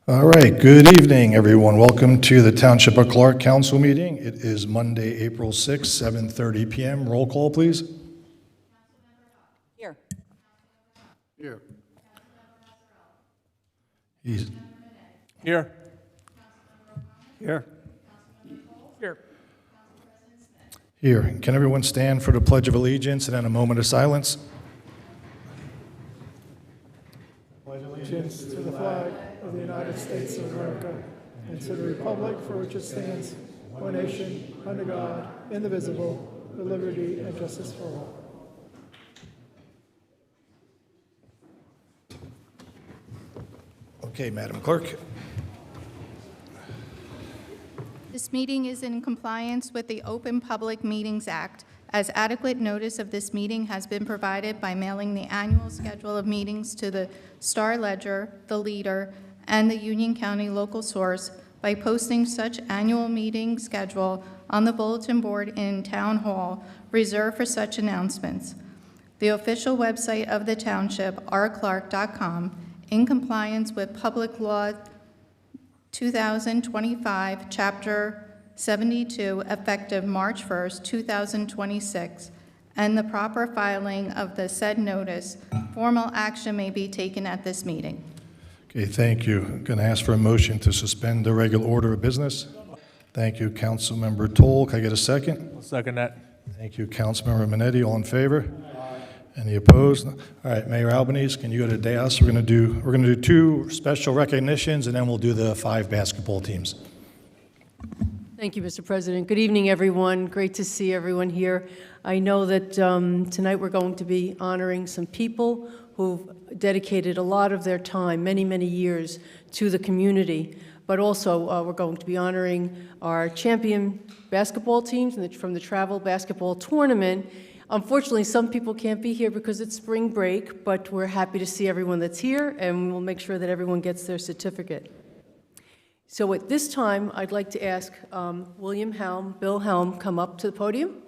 All right, good evening, everyone. Welcome to the Township of Clark Council meeting. It is Monday, April 6th, 7:30 p.m. Roll call, please. Here. Here. He's- Here. Here. Here. Here. Can everyone stand for the Pledge of Allegiance and then a moment of silence? Allegiance to the flag of the United States of America and to the republic for which it stands, one nation, under God, indivisible, with liberty and justice for all. Okay, Madam Clerk. This meeting is in compliance with the Open Public Meetings Act, as adequate notice of this meeting has been provided by mailing the annual schedule of meetings to the Star Ledger, the Leader, and the Union County local source by posting such annual meeting schedule on the bulletin board in Town Hall, reserved for such announcements. The official website of the Township, rclark.com, in compliance with Public Law 2025, Chapter 72, effective March 1st, 2026, and the proper filing of the said notice, formal action may be taken at this meeting. Okay, thank you. I'm going to ask for a motion to suspend the regular order of business. Thank you, Councilmember Toll. Can I get a second? I'll second that. Thank you, Councilmember Minetti. All in favor? Any opposed? All right, Mayor Albanese, can you go to the dais? We're going to do two special recognitions, and then we'll do the 5 basketball teams. Thank you, Mr. President. Good evening, everyone. Great to see everyone here. I know that tonight we're going to be honoring some people who've dedicated a lot of their time, many, many years, to the community. But also, we're going to be honoring our champion basketball teams from the travel basketball tournament. Unfortunately, some people can't be here because it's spring break, but we're happy to see everyone that's here, and we'll make sure that everyone gets their certificate. So at this time, I'd like to ask William Helm, Bill Helm, come up to the podium.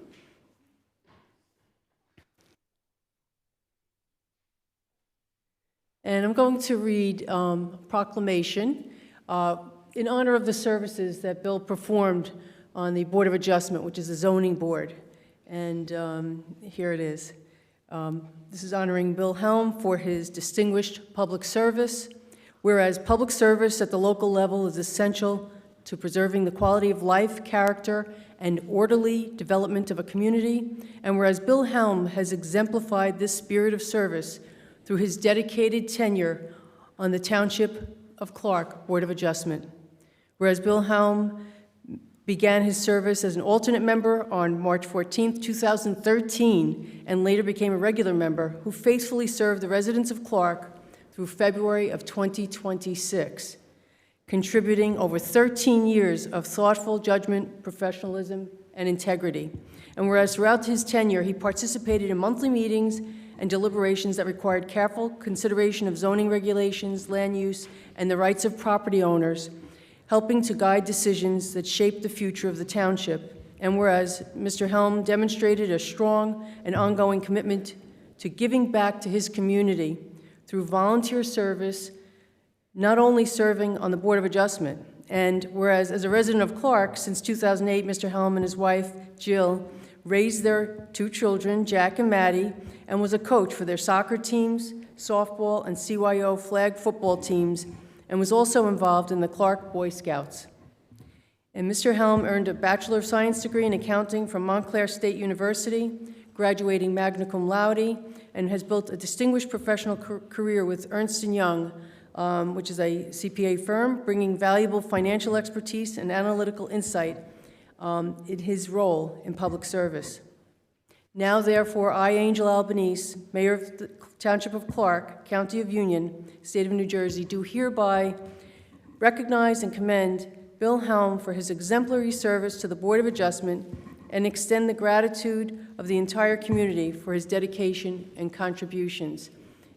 And I'm going to read a proclamation in honor of the services that Bill performed on the Board of Adjustment, which is the zoning board. And here it is. This is honoring Bill Helm for his distinguished public service. Whereas public service at the local level is essential to preserving the quality of life, character, and orderly development of a community, and whereas Bill Helm has exemplified this spirit of service through his dedicated tenure on the Township of Clark Board of Adjustment. Whereas Bill Helm began his service as an alternate member on March 14, 2013, and later became a regular member who faithfully served the residents of Clark through February of 2026, contributing over 13 years of thoughtful judgment, professionalism, and integrity. And whereas throughout his tenure, he participated in monthly meetings and deliberations that required careful consideration of zoning regulations, land use, and the rights of property owners, helping to guide decisions that shape the future of the township. And whereas Mr. Helm demonstrated a strong and ongoing commitment to giving back to his community through volunteer service, not only serving on the Board of Adjustment. And whereas as a resident of Clark since 2008, Mr. Helm and his wife, Jill, raised their 2 children, Jack and Maddie, and was a coach for their soccer teams, softball, and CYO flag football teams, and was also involved in the Clark Boy Scouts. And Mr. Helm earned a Bachelor of Science degree in accounting from Montclair State University, graduating magna cum laude, and has built a distinguished professional career with Ernst & Young, which is a CPA firm, bringing valuable financial expertise and analytical insight in his role in public service. Now, therefore, I, Angel Albanese, Mayor of the Township of Clark, County of Union, State of New Jersey, do hereby recognize and commend Bill Helm for his exemplary service to the Board of Adjustment and extend the gratitude of the entire community for his dedication and contributions.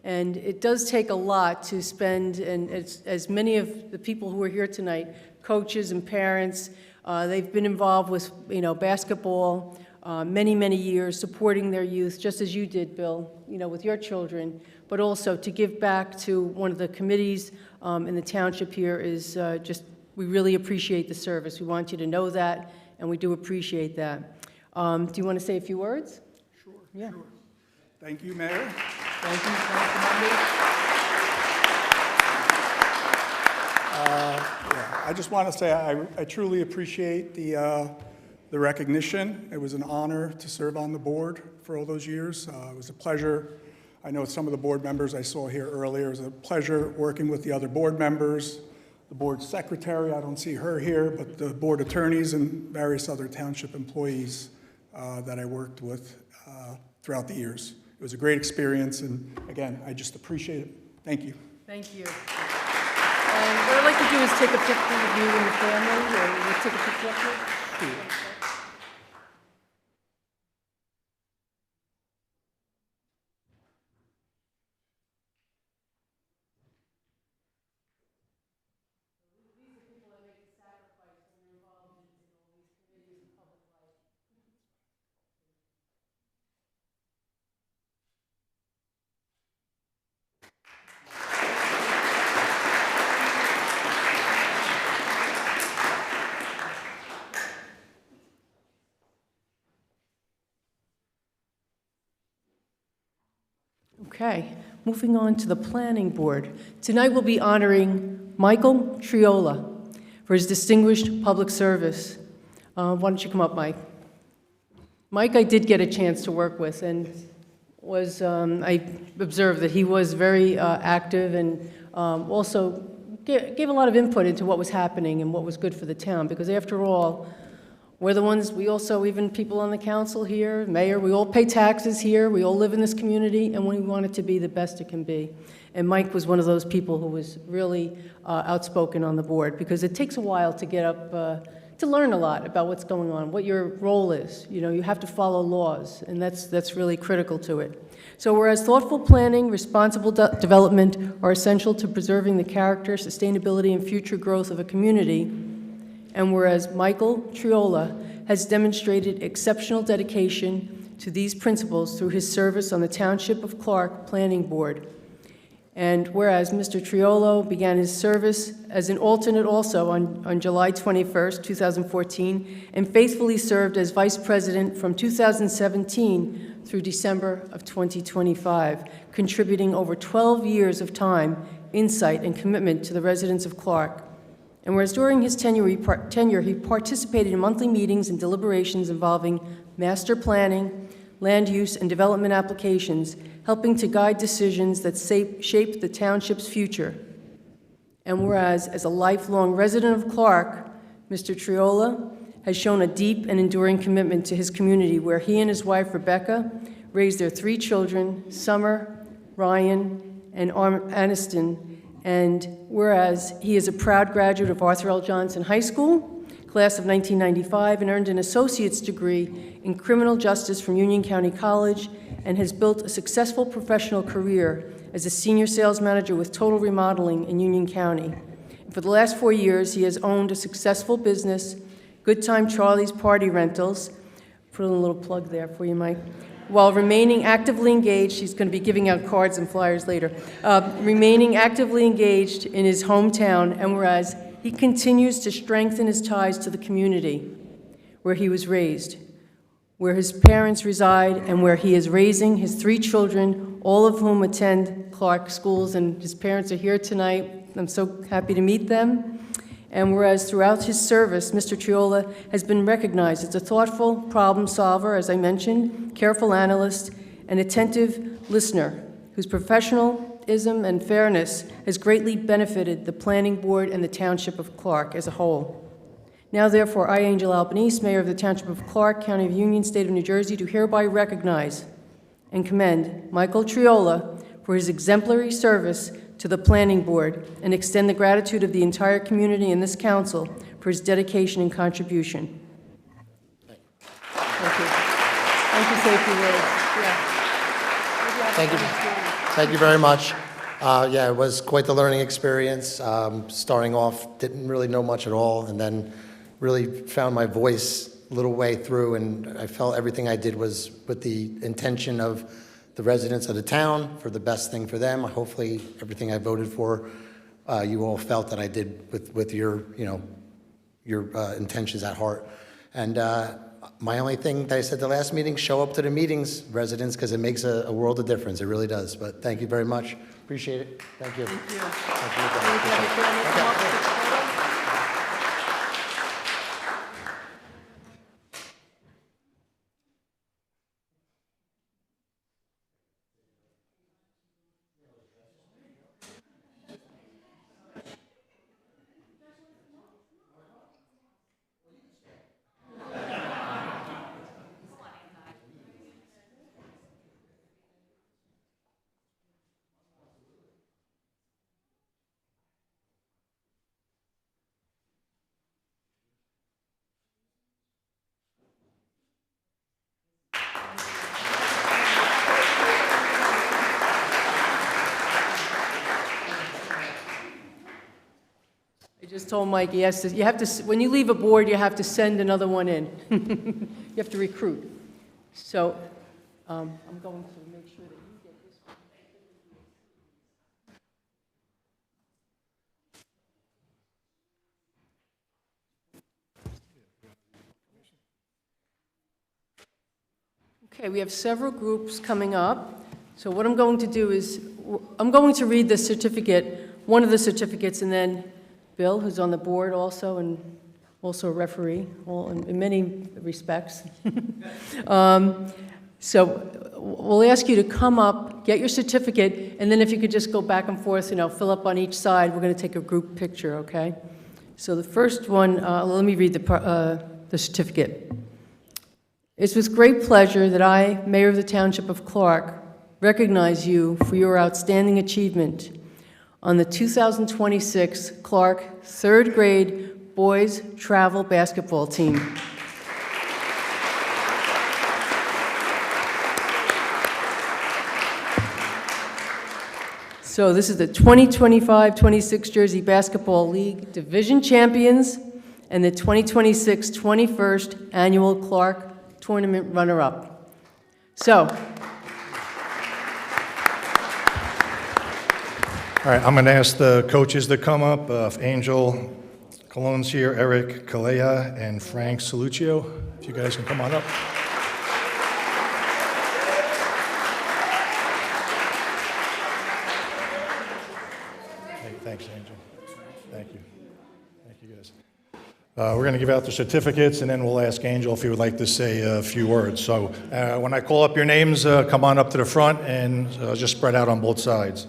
And it does take a lot to spend, and as many of the people who are here tonight, coaches and parents, they've been involved with basketball many, many years, supporting their youth, just as you did, Bill, with your children, but also to give back to one of the committees in the township here is just, we really appreciate the service. We want you to know that, and we do appreciate that. Do you want to say a few words? Sure, Yeah. sure. Thank you, Mayor. Thank you, council members. Yeah, I just want to say I truly appreciate the recognition. It was an honor to serve on the board for all those years. It was a pleasure. I know some of the board members I saw here earlier. It was a pleasure working with the other board members, the board secretary, I don't see her here, but the board attorneys and various other township employees that I worked with throughout the years. It was a great experience, and again, I just appreciate it. Thank you. Thank you. And what I'd like to do is take a picture of you and the family, or we'll take a picture of you. Okay, moving on to the planning board. Tonight we'll be honoring Michael Triola for his distinguished public service. Why don't you come up, Mike? Mike, I did get a chance to work with, and I observed that he was very active and also gave a lot of input into what was happening and what was good for the town, because after all, we're the ones, we also, even people on the council here, mayor, we all pay taxes here, we all live in this community, and we want it to be the best it can be. And Mike was one of those people who was really outspoken on the board, because it takes a while to get up, to learn a lot about what's going on, what your role is. You know, you have to follow laws, and that's really critical to it. So whereas thoughtful planning, responsible development are essential to preserving the character, sustainability, and future growth of a community, and whereas Michael Triola has demonstrated exceptional dedication to these principles through his service on the Township of Clark Planning Board, and whereas Mr. Triola began his service as an alternate also on July 21st, 2014, and faithfully served as vice president from 2017 through December of 2025, contributing over 12 years of time, insight, and commitment to the residents of Clark. And whereas during his tenure, he participated in monthly meetings and deliberations involving master planning, land use, and development applications, helping to guide decisions that shape the township's future. And whereas, as a lifelong resident of Clark, Mr. Triola has shown a deep and enduring commitment to his community, where he and his wife, Rebecca, raised their 3 children, Summer, Ryan, and Aniston. And whereas he is a proud graduate of Arthur L. Johnson High School, class of 1995, and earned an associate's degree in criminal justice from Union County College, and has built a successful professional career as a senior sales manager with Total Remodeling in Union County. And for the last 4 years, he has owned a successful business, Good Time Charlie's Party Rentals. Put a little plug there for you, Mike. While remaining actively engaged, he's going to be giving out cards and flyers later, remaining actively engaged in his hometown, and whereas he continues to strengthen his ties to the community where he was raised, where his parents reside, and where he is raising his 3 children, all of whom attend Clark schools, and his parents are here tonight. I'm so happy to meet them. And whereas throughout his service, Mr. Triola has been recognized as a thoughtful problem solver, as I mentioned, careful analyst, and attentive listener, whose professionalism and fairness has greatly benefited the planning board and the Township of Clark as a whole. Now, therefore, I, Angel Albanese, Mayor of the Township of Clark, County of Union, State of New Jersey, do hereby recognize and commend Michael Triola for his exemplary service to the Planning Board, and extend the gratitude of the entire community and this council for his dedication and contribution. Thank you. Thank you, safety words. Yeah. Thank you. Thank you very much. Yeah, it was quite the learning experience. Starting off, didn't really know much at all, and then really found my voice a little way through, and I felt everything I did was with the intention of the residents of the town, for the best thing for them. Hopefully, everything I voted for you all felt that I did with your, your intentions at heart. And my only thing that I said the last meeting, show up to the meetings, residents, because it makes a world of difference. It really does. But thank you very much. Appreciate it. Thank you. Thank you. I just told Mike, you have to, when you leave a board, you have to send another one in. You have to recruit. So I'm going to make sure that you get this one. Okay, we have several groups coming up. So what I'm going to do is, I'm going to read the certificate, one of the certificates, and then Bill, who's on the board also, and also a referee, well, in many respects. So we'll ask you to come up, get your certificate, and then if you could just go back and forth, fill up on each side. We're going to take a group picture, okay? So the first one, let me read the certificate. It's with great pleasure that I, Mayor of the Township of Clark, recognize you for your outstanding achievement on the 2026 Clark 3rd grade boys travel basketball team. So this is the 2025-26 Jersey Basketball League Division Champions and the 2026 21st Annual Clark Tournament runner-up. So, All right, I'm going to ask the coaches to come up. Angel Cologne's here, Eric Kalea, and Frank Saluccio. If you guys can come on up. Hey, thanks, Angel. Thank you. Thank you, guys. We're going to give out the certificates, and then we'll ask Angel if he would like to say a few words. So when I call up your names, come on up to the front and just spread out on both sides.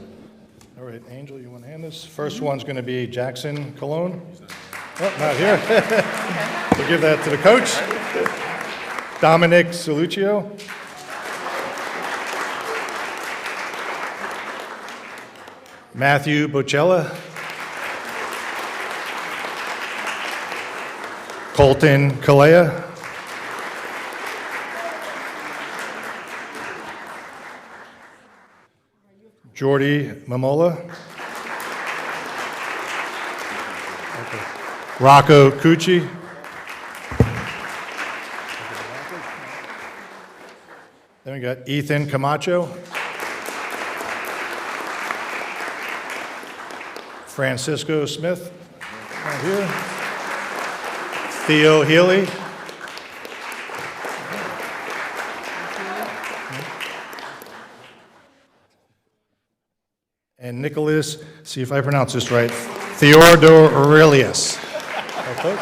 All right, Angel, you want to hand this? First one's going to be Jackson Cologne. Oh, not here. We'll give that to the coach. Dominic Saluccio. Matthew Bocella. Colton Kalea. Jordy Mamola. Okay. Rocco Cucci. Then we got Ethan Camacho. Francisco Smith. Right here. Theo Healy. And Nicholas, see if I pronounce this right, Theodore Aurelius. Better than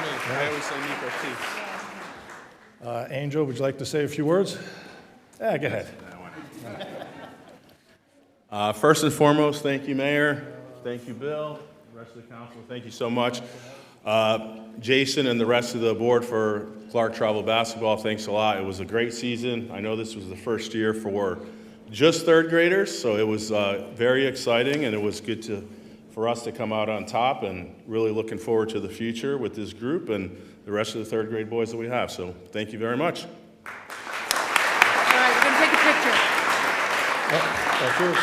me. I always say Nico T. Angel, would you like to say a few words? Yeah, go ahead. First and foremost, thank you, Mayor. Thank you, Bill. The rest of the council, thank you so much. Jason and the rest of the board for Clark Travel Basketball, thanks a lot. It was a great season. I know this was the first year for just third graders, so it was very exciting, and it was good for us to come out on top, and really looking forward to the future with this group and the rest of the third grade boys that we have. So thank you very much. all right, we're going to take a picture. That's yours.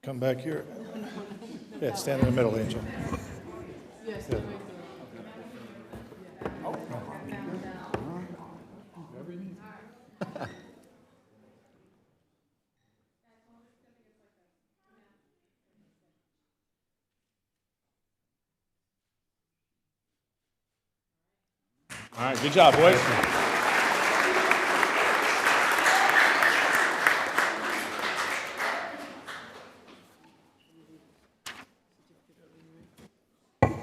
Come back here. Yeah, stand in the middle, Angel. Yes, Yeah. All right, good job, boys.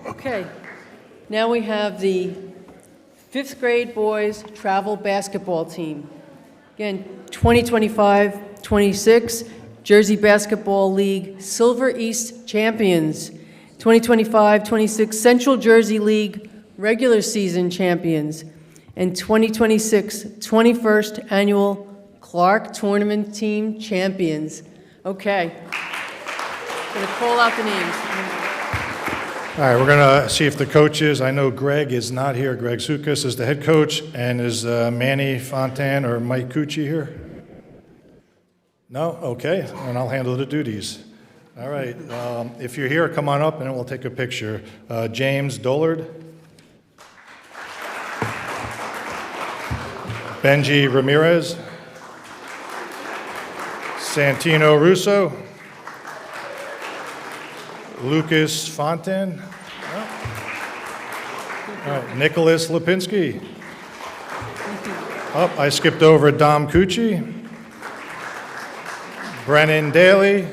Okay, now we have the fifth grade boys travel basketball team. Again, 2025-26 Jersey Basketball League Silver East champions, 2025-26 Central Jersey League regular season champions, and 2026 21st Annual Clark Tournament Team champions. Okay. Going to call out the names. All right, we're going to see if the coaches, I know Greg is not here. Greg Sukas is the head coach, and is Manny Fontan or Mike Cucci here? No? Okay, and I'll handle the duties. All right, if you're here, come on up and we'll take a picture. James Dollard. Benji Ramirez. Santino Russo. Lucas Fontan. All right, Nicholas Lipinski. Oh, I skipped over Dom Cucci. Brennan Daly.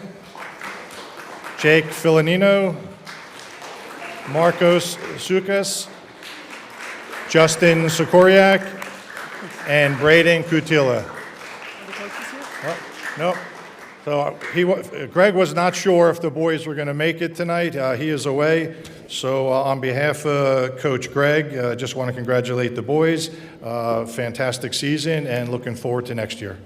Jake Filanino. Marcos Sukas. Justin Sikoriak. And Braden Kutila. Oh, no. So Greg was not sure if the boys were going to make it tonight. He is away. So on behalf of Coach Greg, just want to congratulate the boys. Fantastic season and looking forward to next year.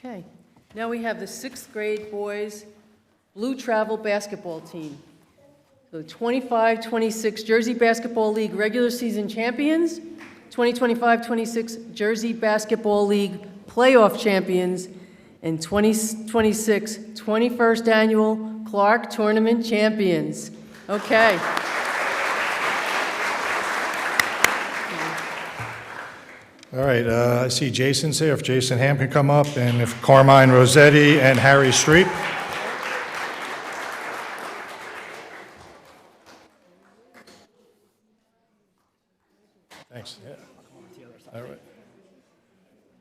Okay, now we have the sixth grade boys blue travel basketball team. So 25-26 Jersey Basketball League regular season champions, 2025-26 Jersey Basketball League playoff champions, and 2026 21st Annual Clark Tournament champions. Okay. All right, I see Jason's here. If Jason Ham can come up, and if Carmine Rossetti and Harry Streep. Thanks. Yeah. All right.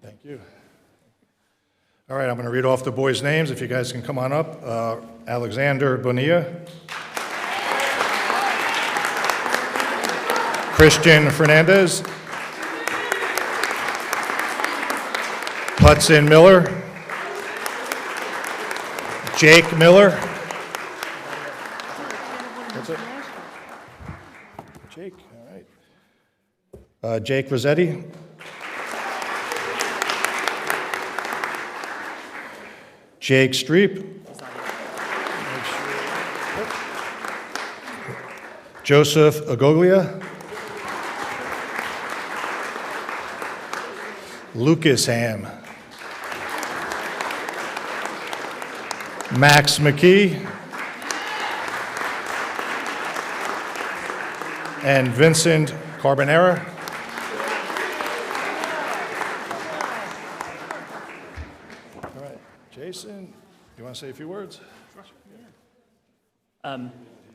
Thank you. All right, I'm going to read off the boys' names. If you guys can come on up. Alexander Bonilla. Christian Fernandez. Hudson Miller. Jake Miller. That's it. Jake, all right. Jake Rossetti. Jake Streep. Joseph Agoglia. Lucas Ham. Max McKee. And Vincent Carbonera. All right, Jason, you want to say a few words?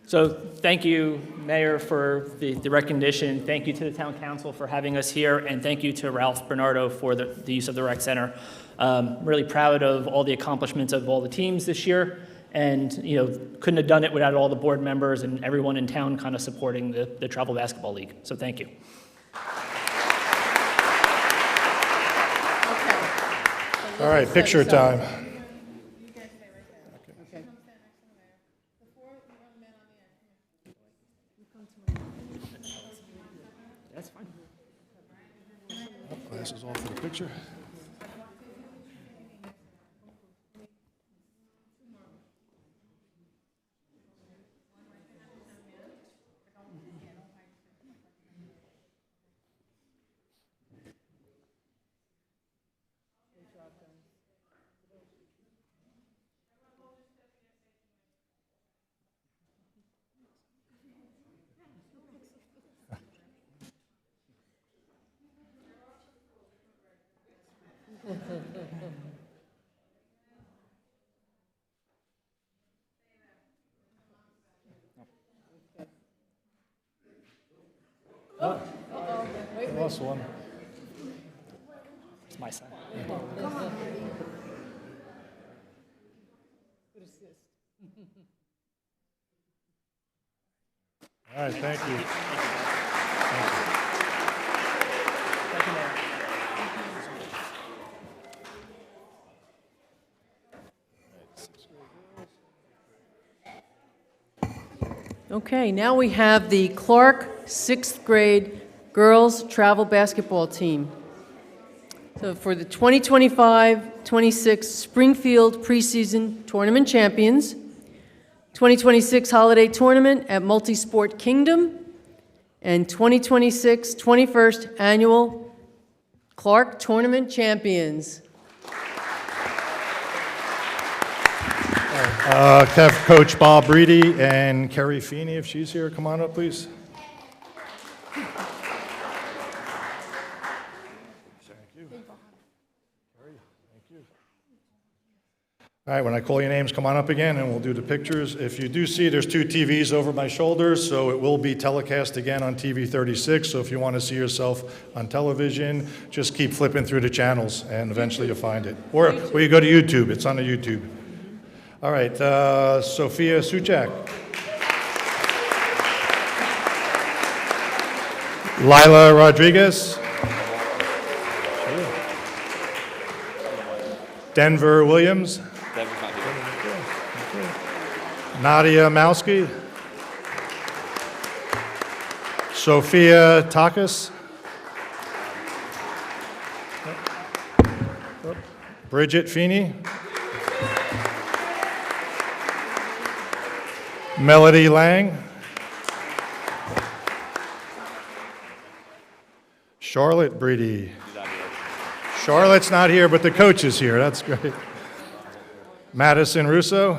So thank you, Mayor, for the recognition. Thank you to the Town Council for having us here, and thank you to Ralph Bernardo for the use of the rec center. Really proud of all the accomplishments of all the teams this year, and couldn't have done it without all the board members and everyone in town kind of supporting the Travel Basketball League. So thank you. All right, picture time. That's fine. Glasses off for the picture. Lost one. It's my son. All right, thank you. Thank you, Mayor. Okay, now we have the Clark 6th grade girls travel basketball team. So for the 2025-26 Springfield preseason tournament champions, 2026 holiday tournament at Multisport Kingdom, and 2026 21st annual Clark tournament champions. Have Coach Bob Reedy and Kerry Feeney, if she's here, come on up, please. Thank you. Kerry, thank you. All right, when I call your names, come on up again, and we'll do the pictures. If you do see, there's 2 TVs over my shoulders, so it will be telecast again on TV 36. So if you want to see yourself on television, just keep flipping through the channels, and eventually you'll find it. Or you go to YouTube, it's on the YouTube. All right, Sophia Suchak. Lila Rodriguez. Denver Williams. Nadia Mauski. Sophia Takas. Bridget Feeney. Melody Lang. Charlotte Breedy. Charlotte's not here, but the coach is here. That's great. Madison Russo.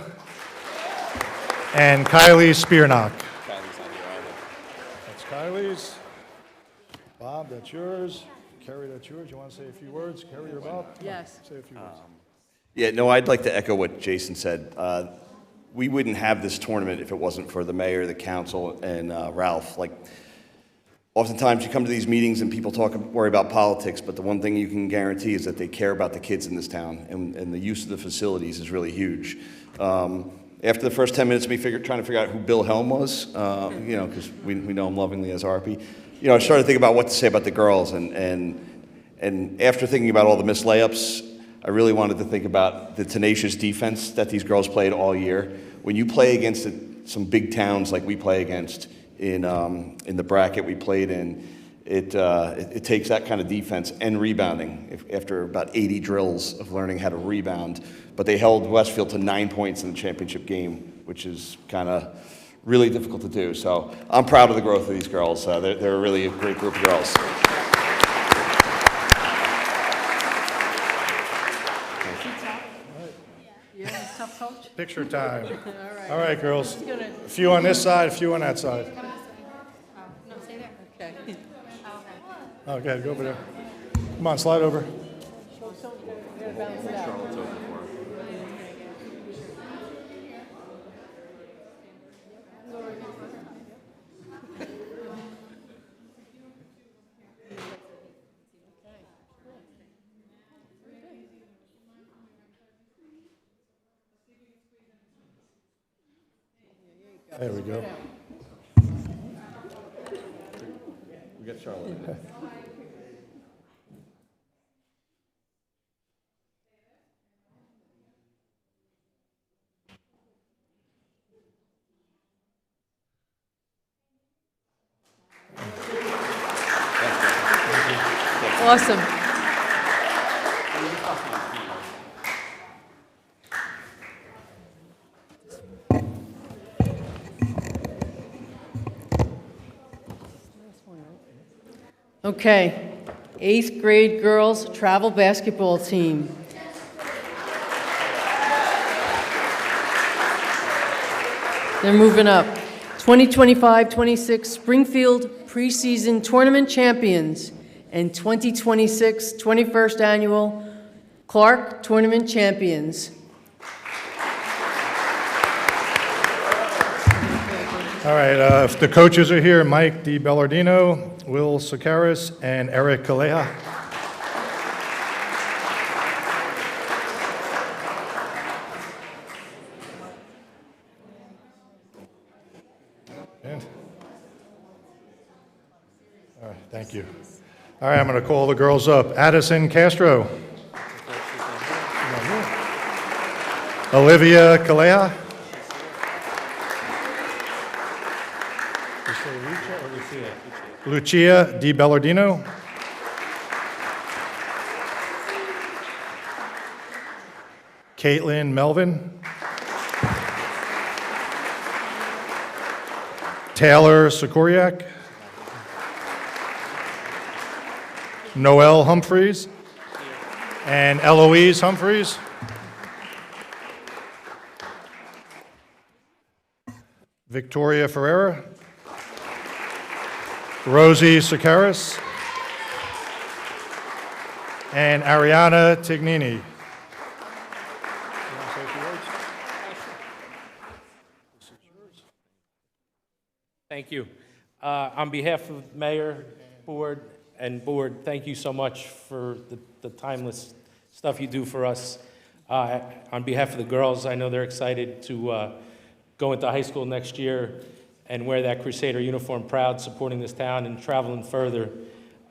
And Kylie Spearnock. That's Kylie's. Bob, that's yours. Kerry, that's yours. You want to say a few words? Kerry or Bob? Yes. Say a few words. Yeah, no, I'd like to echo what Jason said. We wouldn't have this tournament if it wasn't for the mayor, the council, and Ralph. Like, oftentimes you come to these meetings and people worry about politics, but the one thing you can guarantee is that they care about the kids in this town, and the use of the facilities is really huge. After the first 10 minutes of me trying to figure out who Bill Helm was, because we know him lovingly as RP, I started thinking about what to say about the girls, and after thinking about all the missed layups, I really wanted to think about the tenacious defense that these girls played all year. When you play against some big towns like we play against in the bracket we played in, it takes that kind of defense and rebounding after about 80 drills of learning how to rebound. But they held Westfield to 9 points in the championship game, which is kind of really difficult to do. So I'm proud of the growth of these girls. They're really a great group of girls. Tough coach? Picture time. All right, girls. A few on this side, a few on that side. No, stay there. Okay. Okay, go over there. Come on, slide over. There we go. We got Charlotte. Awesome. Okay, 8th grade girls travel basketball team. They're moving up. 2025-26 Springfield preseason tournament champions and 2026 21st annual Clark tournament champions. All right, if the coaches are here, Mike DiBellardino, Will Sakaris, and Eric Kaleha. And- All right, thank you. All right, I'm going to call the girls up. Addison Castro. Olivia Kaleha. Lucia Di Bellardino. Caitlin Melvin. Taylor Sikoriak. Noelle Humphreys. And Eloise Humphreys. Victoria Ferreira. Rosie Sakaris. And Ariana Tignini. Thank you. On behalf of Mayor, Board, thank you so much for the timeless stuff you do for us. On behalf of the girls, I know they're excited to go into high school next year and wear that Crusader uniform proud, supporting this town and traveling further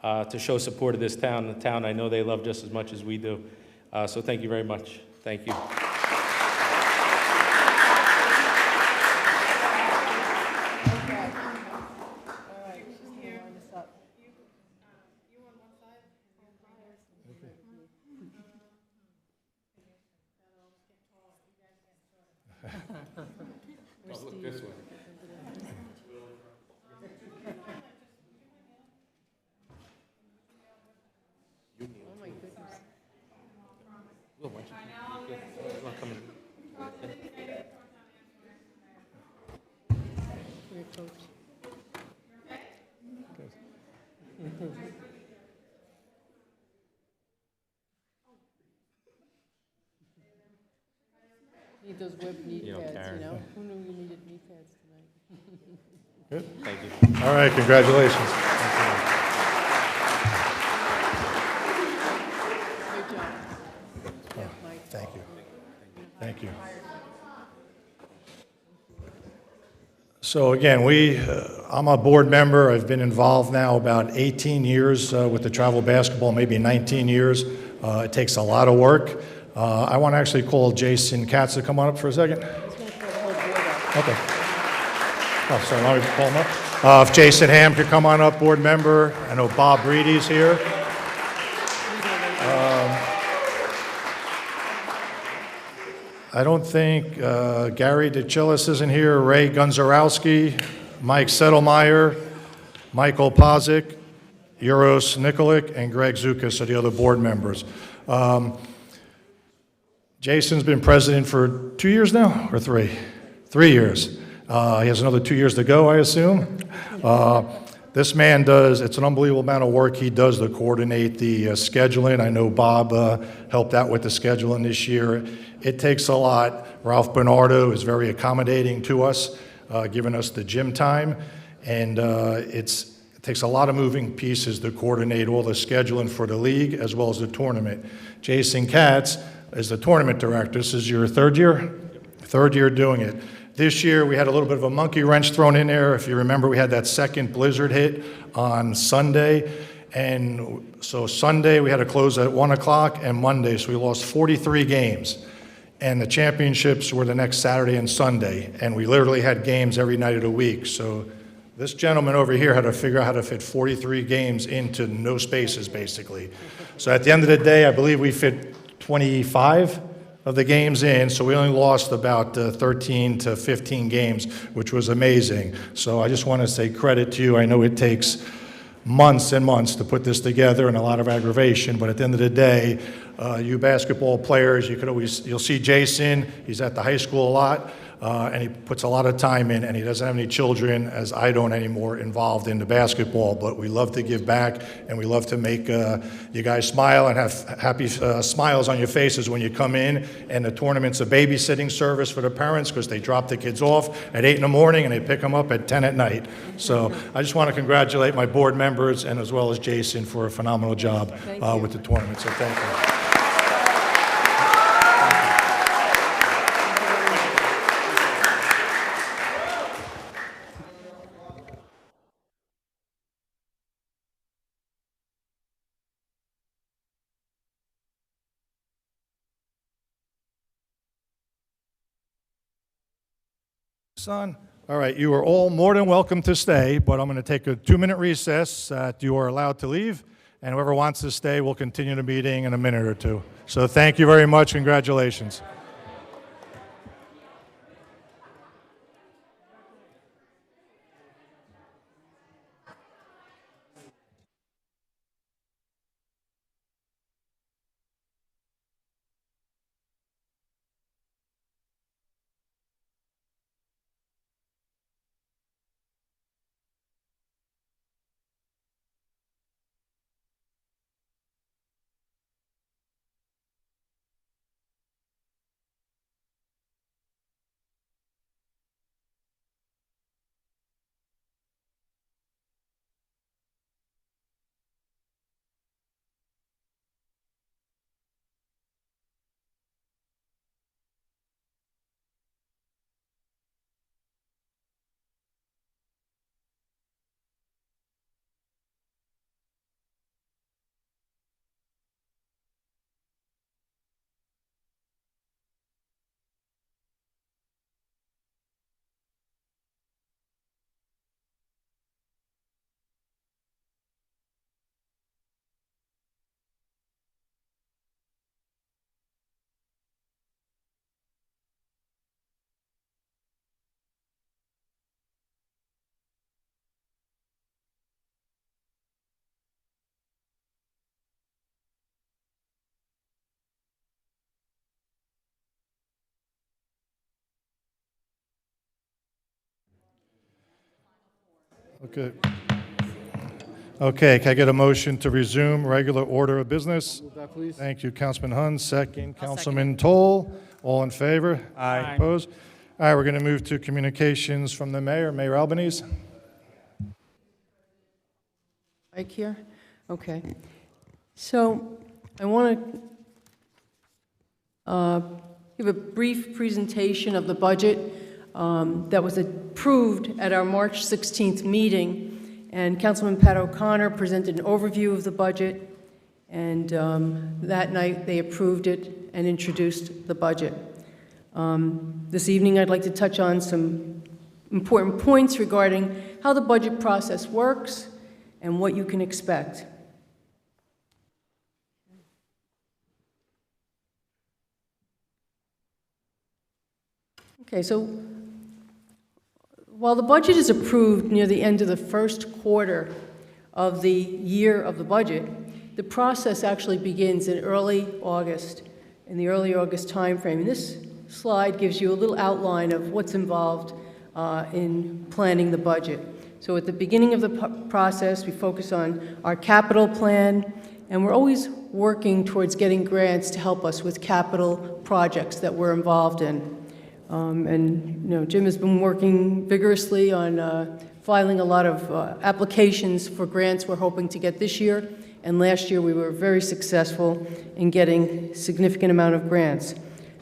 to show support of this town, the town I know they love just as much as we do. So thank you very much. Thank you. Need those web knee pads, Karen. you know? Who knew you needed knee pads tonight? Good. Thank you. All right, congratulations. Good job. Yeah, Mike. Thank you. Thank you. So again, I'm a board member. I've been involved now about 18 years with the travel basketball, maybe 19 years. It takes a lot of work. I want to actually call Jason Katz to come on up for a second. Okay. Oh, sorry, let me call him up. If Jason Ham could come on up, board member. I know Bob Reedy's here. I don't think Gary DeChillis isn't here, Ray Gunzarowski, Mike Settlemeyer, Michael Pozic, Euros Nikolic, and Greg Zukas are the other board members. Jason's been president for 2 years now, or 3? 3 years. He has another 2 years to go, I assume. This man it's an unbelievable amount of work he does to coordinate the scheduling. I know Bob helped out with the scheduling this year. It takes a lot. Ralph Bernardo is very accommodating to us, giving us the gym time. And it takes a lot of moving pieces to coordinate all the scheduling for the league as well as the tournament. Jason Katz is the tournament director. This is your third year? Third year doing it. This year, we had a little bit of a monkey wrench thrown in there. If you remember, we had that second blizzard hit on Sunday. And so Sunday, we had to close at 1 o'clock, and Monday, so we lost 43 games. And the championships were the next Saturday and Sunday. And we literally had games every night of the week. So this gentleman over here had to figure out how to fit 43 games into no spaces, basically. So at the end of the day, I believe we fit 25 of the games in, so we only lost about 13 to 15 games, which was amazing. So I just want to say credit to you. I know it takes months and months to put this together and a lot of aggravation, but at the end of the day, you basketball players, you'll see Jason, he's at the high school a lot. and he puts a lot of time in, and he doesn't have any children, as I don't anymore, involved in the basketball, but we love to give back, and we love to make you guys smile and have happy smiles on your faces when you come in, and the tournament's a babysitting service for the parents because they drop the kids off at 8 in the morning and they pick them up at 10 at night. So I just want to congratulate my board members and as well as Jason for a phenomenal job with the tournament, so thank you. Son. All right, you are all more than welcome to stay, but I'm going to take a 2-minute recess. You are allowed to leave, and whoever wants to stay will continue the meeting in a minute or two. So thank you very much. Congratulations. Okay. Okay, can I get a motion to resume regular order of business? Move that, please. Thank you, Councilman Hun. Second, Councilman Toll. All in favor? Aye. Opposed? All right, we're going to move to communications from the mayor. Mayor Albanese. Mike here? Okay. So I want to give a brief presentation of the budget that was approved at our March 16th meeting. And Councilman Pat O'Connor presented an overview of the budget, and that night they approved it and introduced the budget. This evening I'd like to touch on some important points regarding how the budget process works and what you can expect. Okay, so while the budget is approved near the end of the first quarter of the year of the budget, the process actually begins in early August, in the early August timeframe. And this slide gives you a little outline of what's involved in planning the budget. So at the beginning of the process, we focus on our capital plan, and we're always working towards getting grants to help us with capital projects that we're involved in. Jim has been working vigorously on filing a lot of applications for grants we're hoping to get this year, and last year we were very successful in getting a significant amount of grants.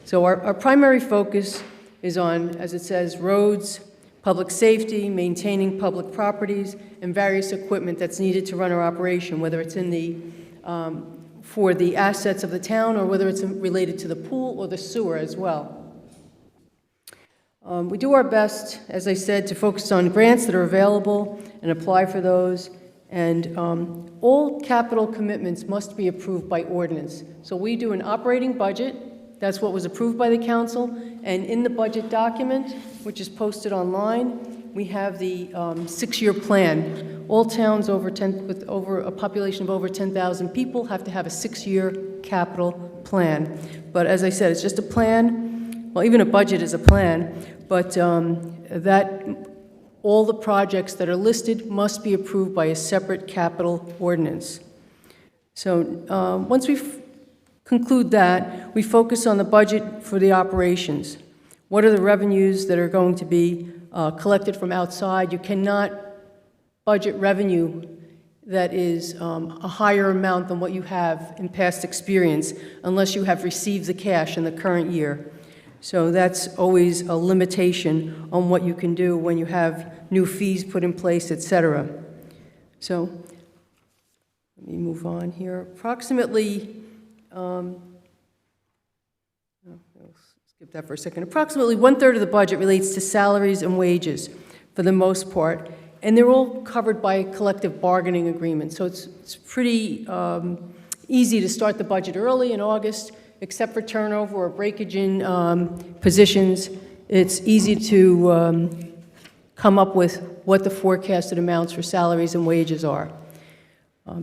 So our primary focus is on, as it says, roads, public safety, maintaining public properties, and various equipment that's needed to run our operation, whether it's in the for the assets of the town or whether it's related to the pool or the sewer as well. We do our best, as I said, to focus on grants that are available and apply for those. And all capital commitments must be approved by ordinance. So we do an operating budget. That's what was approved by the council. And in the budget document, which is posted online, we have the 6-year plan. All towns with over a population of over 10,000 people have to have a 6-year capital plan. But as I said, it's just a plan. well, even a budget is a plan, but that all the projects that are listed must be approved by a separate capital ordinance. So once we conclude that, we focus on the budget for the operations. What are the revenues that are going to be collected from outside? You cannot budget revenue that is a higher amount than what you have in past experience unless you have received the cash in the current year. So that's always a limitation on what you can do when you have new fees put in place, et cetera. So let me move on here. Approximately, skip that for a second. Approximately 1/3 of the budget relates to salaries and wages for the most part, and they're all covered by collective bargaining agreements. So it's pretty easy to start the budget early in August, except for turnover or breakage in positions. It's easy to come up with what the forecasted amounts for salaries and wages are.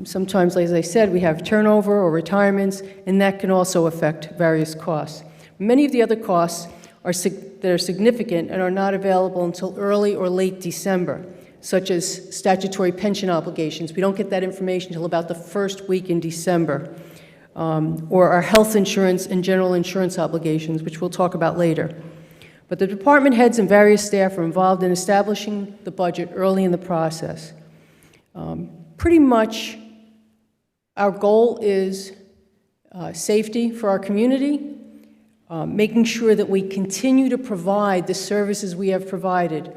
Sometimes, as I said, we have turnover or retirements, and that can also affect various costs. Many of the other costs that are significant and are not available until early or late December, such as statutory pension obligations. We don't get that information until about the first week in December, or our health insurance and general insurance obligations, which we'll talk about later. But the department heads and various staff are involved in establishing the budget early in the process. Pretty much our goal is safety for our community, making sure that we continue to provide the services we have provided.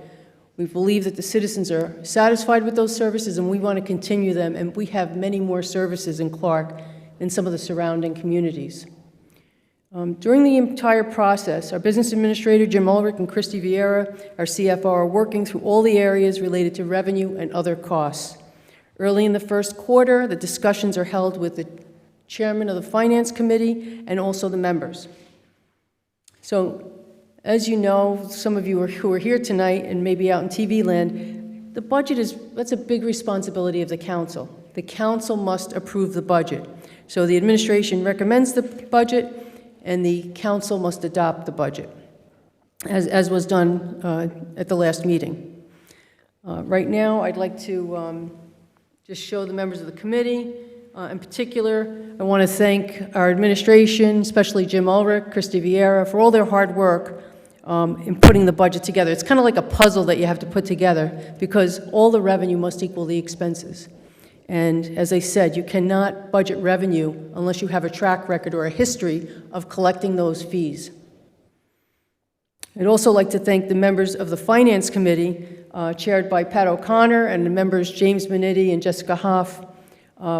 We believe that the citizens are satisfied with those services, and we want to continue them, and we have many more services in Clark than some of the surrounding communities. During the entire process, our business administrator, Jim Ulrich, and Christy Vieira, our CFO, are working through all the areas related to revenue and other costs. Early in the first quarter, the discussions are held with the chairman of the Finance Committee and also the members. So, as you know, some of you who are here tonight and maybe out in TV land, the budget that's a big responsibility of the council. The council must approve the budget. So the administration recommends the budget, and the council must adopt the budget, as was done at the last meeting. Right now, I'd like to just show the members of the committee. In particular, I want to thank our administration, especially Jim Ulrich, Christy Vieira, for all their hard work in putting the budget together. It's kind of like a puzzle that you have to put together because all the revenue must equal the expenses. And as I said, you cannot budget revenue unless you have a track record or a history of collecting those fees. I'd also like to thank the members of the Finance Committee, chaired by Pat O'Connor, and the members James Minetti and Jessica Hoff,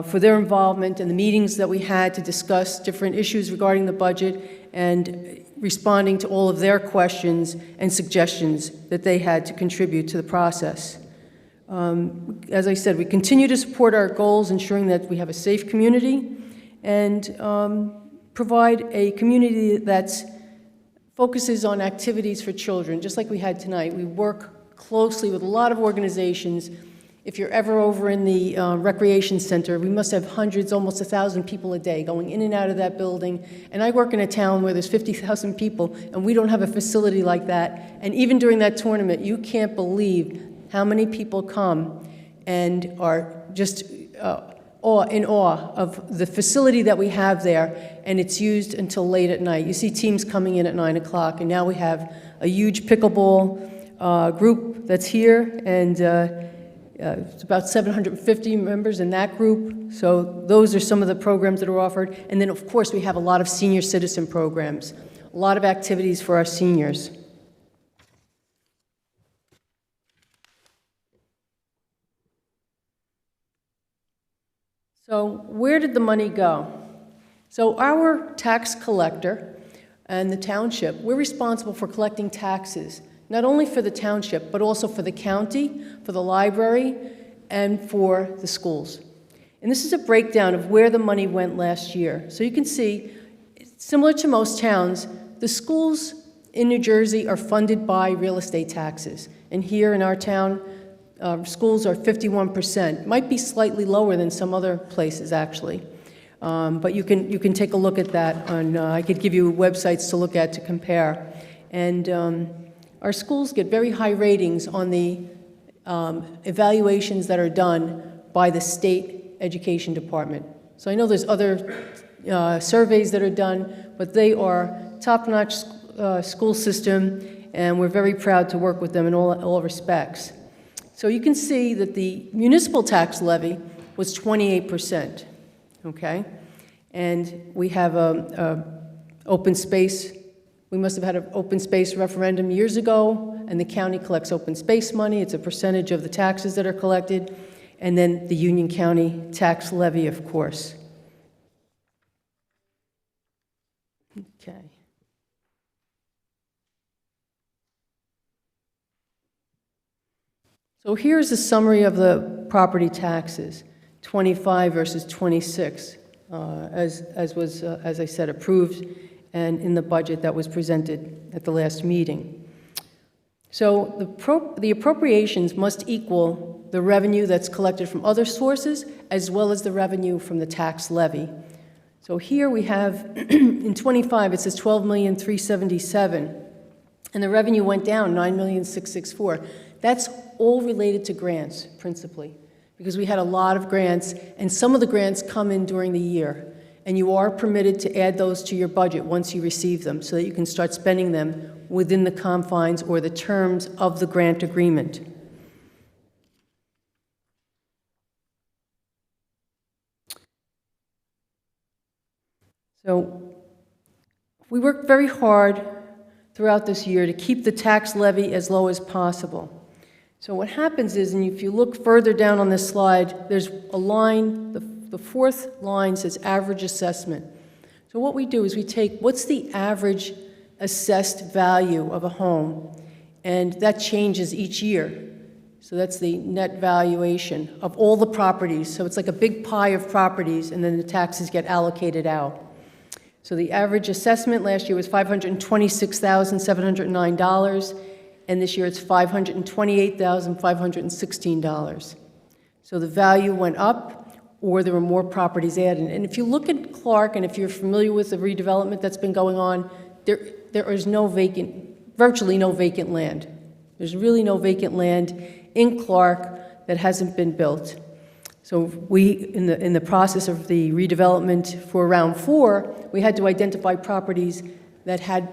for their involvement in the meetings that we had to discuss different issues regarding the budget and responding to all of their questions and suggestions that they had to contribute to the process. As I said, we continue to support our goals, ensuring that we have a safe community and provide a community that focuses on activities for children, just like we had tonight. We work closely with a lot of organizations. If you're ever over in the recreation center, we must have hundreds, almost 1,000 people a day going in and out of that building. And I work in a town where there's 50,000 people, and we don't have a facility like that. And even during that tournament, you can't believe how many people come and are just in awe of the facility that we have there, and it's used until late at night. You see teams coming in at 9 o'clock, and now we have a huge pickleball group that's here, and it's about 750 members in that group. So those are some of the programs that are offered. And then, of course, we have a lot of senior citizen programs, a lot of activities for our seniors. So where did the money go? So our tax collector and the township, we're responsible for collecting taxes, not only for the township, but also for the county, for the library, and for the schools. And this is a breakdown of where the money went last year. So you can see, similar to most towns, the schools in New Jersey are funded by real estate taxes. And here in our town, schools are 51%. Might be slightly lower than some other places, actually. But you can take a look at that. I could give you websites to look at to compare. And our schools get very high ratings on the evaluations that are done by the state education department. So I know there's other surveys that are done, but they are top-notch school system, and we're very proud to work with them in all respects. So you can see that the municipal tax levy was 28%, okay? And we have a open space. We must have had an open space referendum years ago, and the county collects open space money. It's a percentage of the taxes that are collected, and then the Union County tax levy, of course. Okay. So here's a summary of the property taxes, 25 versus 26, as I said, approved and in the budget that was presented at the last meeting. So the appropriations must equal the revenue that's collected from other sources as well as the revenue from the tax levy. So here we have, in 25, it says $12,377,000, and the revenue went down, $9,664,000. That's all related to grants, principally, because we had a lot of grants, and some of the grants come in during the year, and you are permitted to add those to your budget once you receive them, so that you can start spending them within the confines or the terms of the grant agreement. So we worked very hard throughout this year to keep the tax levy as low as possible. So what happens is, and if you look further down on this slide, there's a line, the fourth line says average assessment. So what we do is we take what's the average assessed value of a home, and that changes each year. So that's the net valuation of all the properties. So it's like a big pie of properties, and then the taxes get allocated out. So the average assessment last year was $526,709, and this year it's $528,516. So the value went up, or there were more properties added. And if you look at Clark, and if you're familiar with the redevelopment that's been going on, there is virtually no vacant land. There's really no vacant land in Clark that hasn't been built. So we, in the process of the redevelopment for round 4, we had to identify properties that had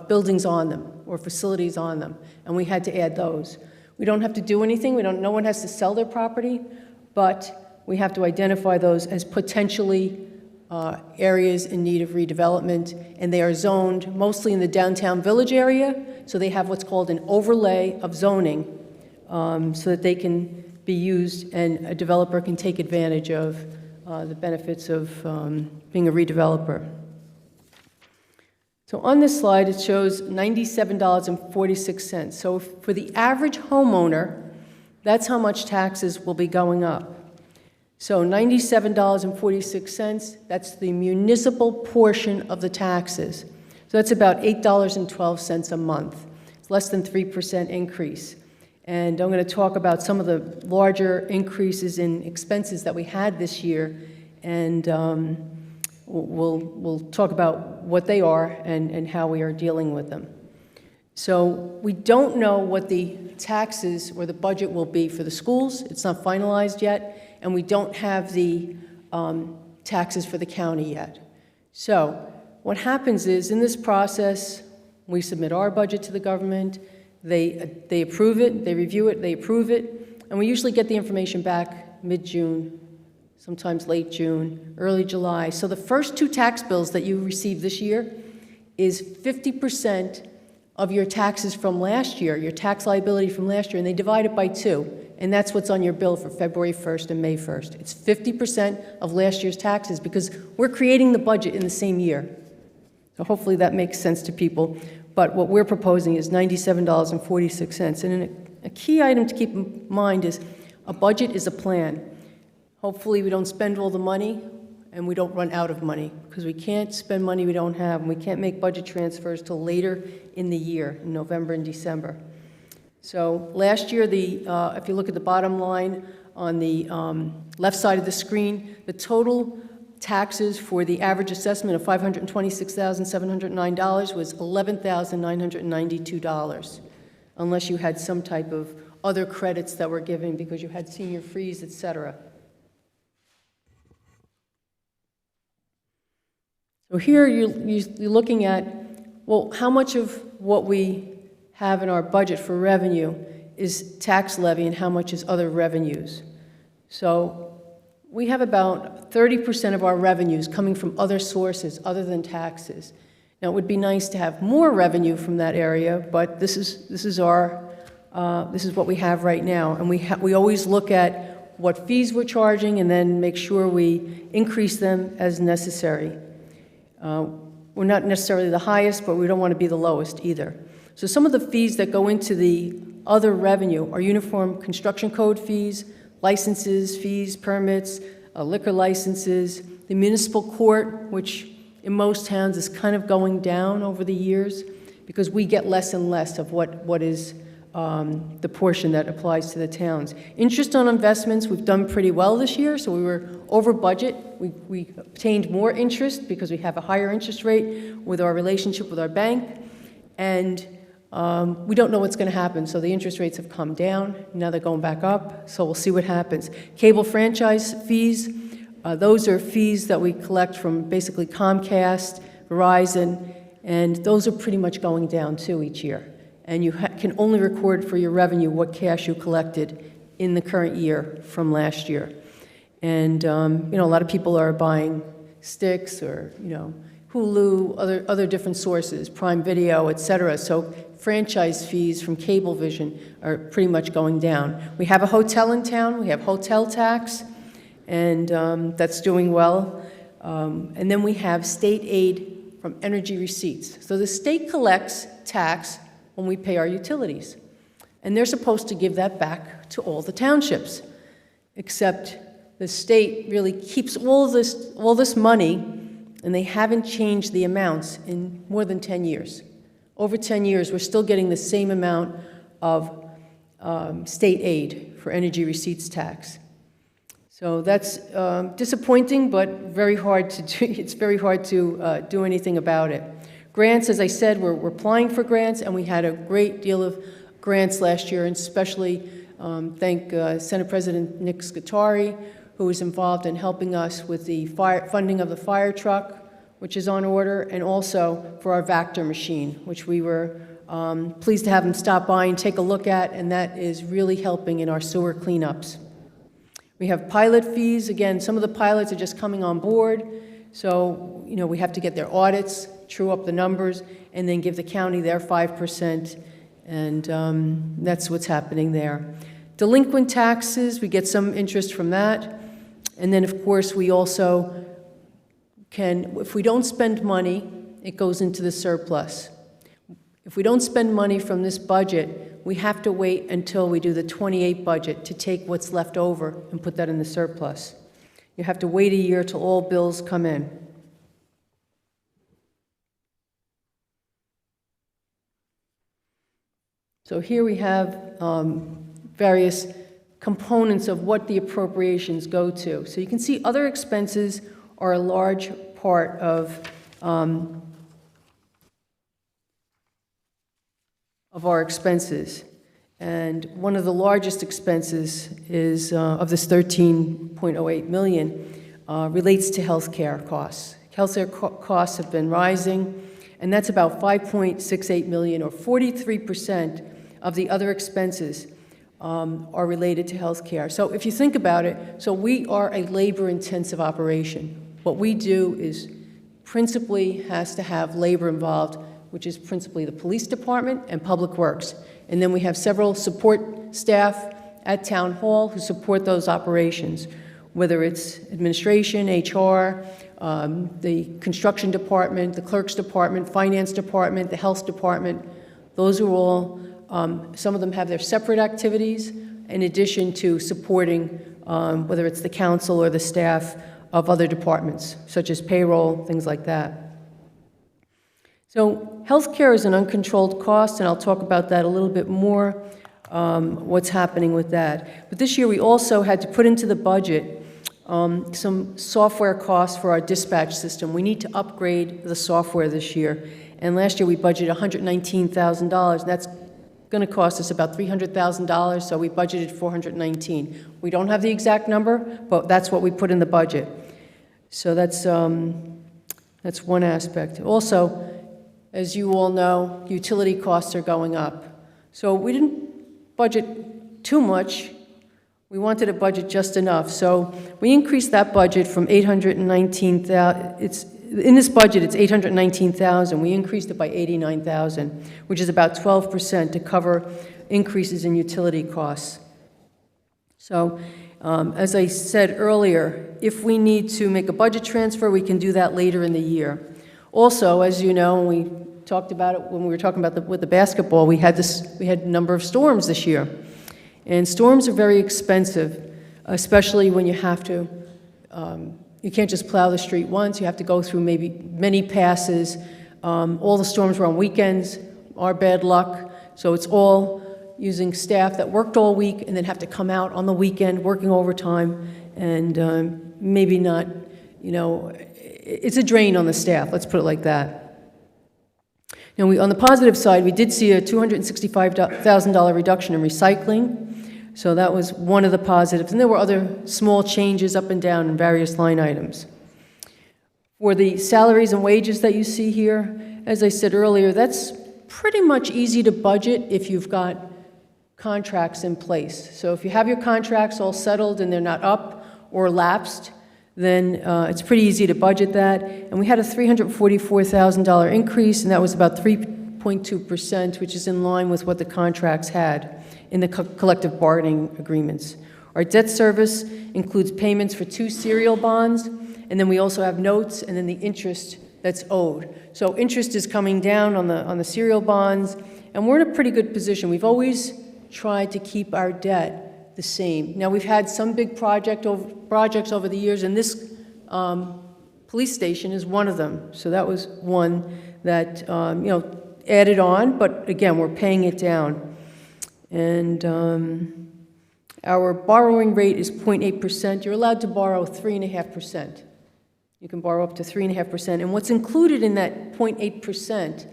buildings on them or facilities on them, and we had to add those. We don't have to do anything. No one has to sell their property, but we have to identify those as potentially areas in need of redevelopment, and they are zoned mostly in the downtown village area, so they have what's called an overlay of zoning, so that they can be used and a developer can take advantage of the benefits of being a redeveloper. So on this slide, it shows $97.46. So for the average homeowner, that's how much taxes will be going up. So $97.46, that's the municipal portion of the taxes. So that's about $8.12 a month. It's less than 3% increase. And I'm going to talk about some of the larger increases in expenses that we had this year, and we'll talk about what they are and how we are dealing with them. So we don't know what the taxes or the budget will be for the schools. It's not finalized yet, and we don't have the taxes for the county yet. So what happens is, in this process, we submit our budget to the government. They approve it, they review it, they approve it, and we usually get the information back mid-June, sometimes late June, early July. So the first 2 tax bills that you receive this year is 50% of your taxes from last year, your tax liability from last year, and they divide it by 2, and that's what's on your bill for February 1st and May 1st. It's 50% of last year's taxes because we're creating the budget in the same year. So hopefully that makes sense to people. But what we're proposing is $97.46. And a key item to keep in mind is a budget is a plan. Hopefully we don't spend all the money and we don't run out of money, because we can't spend money we don't have, and we can't make budget transfers till later in the year, in November and December. So last year, if you look at the bottom line on the left side of the screen, the total taxes for the average assessment of $526,709 was $11,992, unless you had some type of other credits that were given because you had senior freeze, et cetera. So here you're looking at, well, how much of what we have in our budget for revenue is tax levy and how much is other revenues. So we have about 30% of our revenues coming from other sources other than taxes. Now, it would be nice to have more revenue from that area, but this is what we have right now, and we always look at what fees we're charging and then make sure we increase them as necessary. We're not necessarily the highest, but we don't want to be the lowest either. So some of the fees that go into the other revenue are uniform construction code fees, licenses, fees, permits, liquor licenses, the municipal court, which in most towns is kind of going down over the years because we get less and less of what is the portion that applies to the towns. Interest on investments, we've done pretty well this year, so we were over budget. We obtained more interest because we have a higher interest rate with our relationship with our bank, and we don't know what's going to happen, so the interest rates have come down. Now they're going back up, so we'll see what happens. Cable franchise fees, those are fees that we collect from basically Comcast, Verizon, and those are pretty much going down too each year. And you can only record for your revenue what cash you collected in the current year from last year. And a lot of people are buying sticks or Hulu, other different sources, Prime Video, et cetera. So franchise fees from Cablevision are pretty much going down. We have a hotel in town. We have hotel tax, and that's doing well. And then we have state aid from energy receipts. So the state collects tax when we pay our utilities. And they're supposed to give that back to all the townships, except the state really keeps all this money, and they haven't changed the amounts in more than 10 years. Over 10 years, we're still getting the same amount of state aid for energy receipts tax. So that's disappointing, but very hard to do. It's very hard to do anything about it. Grants, as I said, we're applying for grants, and we had a great deal of grants last year, and especially thank Senate President Nick Scutari, who was involved in helping us with the funding of the fire truck, which is on order, and also for our Vactor machine, which we were pleased to have him stop by and take a look at, and that is really helping in our sewer cleanups. We have pilot fees. Again, some of the pilots are just coming on board, so we have to get their audits, true up the numbers, and then give the county their 5%, and that's what's happening there. Delinquent taxes, we get some interest from that, and then of course we also can, if we don't spend money, it goes into the surplus. If we don't spend money from this budget, we have to wait until we do the 28 budget to take what's left over and put that in the surplus. You have to wait a year till all bills come in. So here we have various components of what the appropriations go to. So you can see other expenses are a large part of our expenses. And one of the largest expenses is, of this $13.08 million, relates to health care costs. Health care costs have been rising, and that's about $5.68 million, or 43% of the other expenses are related to health care. So if you think about it, so we are a labor-intensive operation. What we do is principally has to have labor involved, which is principally the police department and public works. And then we have several support staff at Town Hall who support those operations, whether it's administration, HR, the construction department, the clerk's department, finance department, the health department. Those are all, some of them have their separate activities in addition to supporting, whether it's the council or the staff of other departments, such as payroll, things like that. So healthcare is an uncontrolled cost, and I'll talk about that a little bit more, what's happening with that. But this year we also had to put into the budget some software costs for our dispatch system. We need to upgrade the software this year. And last year, we budgeted $119,000. That's going to cost us about $300,000, so we budgeted $419,000. We don't have the exact number, but that's what we put in the budget. So that's one aspect. Also, as you all know, utility costs are going up. So we didn't budget too much. We wanted to budget just enough. So we increased that budget from $819,000. In this budget, it's $819,000. We increased it by $89,000, which is about 12% to cover increases in utility costs. So, as I said earlier, if we need to make a budget transfer, we can do that later in the year. Also, as you know, we talked about it when we were talking about with the basketball, we had a number of storms this year. And storms are very expensive, especially when you have to, you can't just plow the street once, you have to go through maybe many passes. All the storms were on weekends, our bad luck, so it's all using staff that worked all week and then have to come out on the weekend, working overtime, and maybe not, it's a drain on the staff, let's put it like that. Now, on the positive side, we did see a $265,000 reduction in recycling, so that was one of the positives. And there were other small changes up and down in various line items. For the salaries and wages that you see here, as I said earlier, that's pretty much easy to budget if you've got contracts in place. So if you have your contracts all settled and they're not up or lapsed, then it's pretty easy to budget that. And we had a $344,000 increase, and that was about 3.2%, which is in line with what the contracts had in the collective bargaining agreements. Our debt service includes payments for 2 serial bonds, and then we also have notes and then the interest that's owed. So interest is coming down on the serial bonds, and we're in a pretty good position. We've always tried to keep our debt the same. Now, we've had some big projects over the years, and this police station is one of them. So that was one that, added on, but again, we're paying it down. And our borrowing rate is 0.8%. You're allowed to borrow 3.5%. You can borrow up to 3.5%. And what's included in that 0.8%